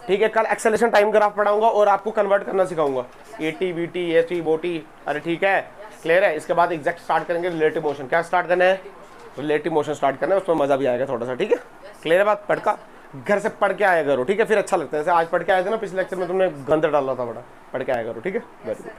ठीक है, कल एक्सेलरेशन टाइम ग्राफ पढ़ाऊंगा और आपको कन्वर्ट करना सिखाऊंगा। AT BT ST BOT। अरे ठीक है, क्लियर है? इसके बाद एग्जैक्ट स्टार्ट करेंगे रिलेटिव मोशन। क्या स्टार्ट करना है? रिलेटिव मोशन स्टार्ट करना है, उसमें मजा भी आएगा थोड़ा सा। ठीक है, क्लियर है बात? पढ़ का घर से पढ़ के आया करो, ठीक है? फिर अच्छा लगता है। जैसे आज पढ़ के आए थे ना, पिछले लेक्चर में तुमने गंद डाला था बड़ा, पढ़ के आया करो, ठीक है? Very good.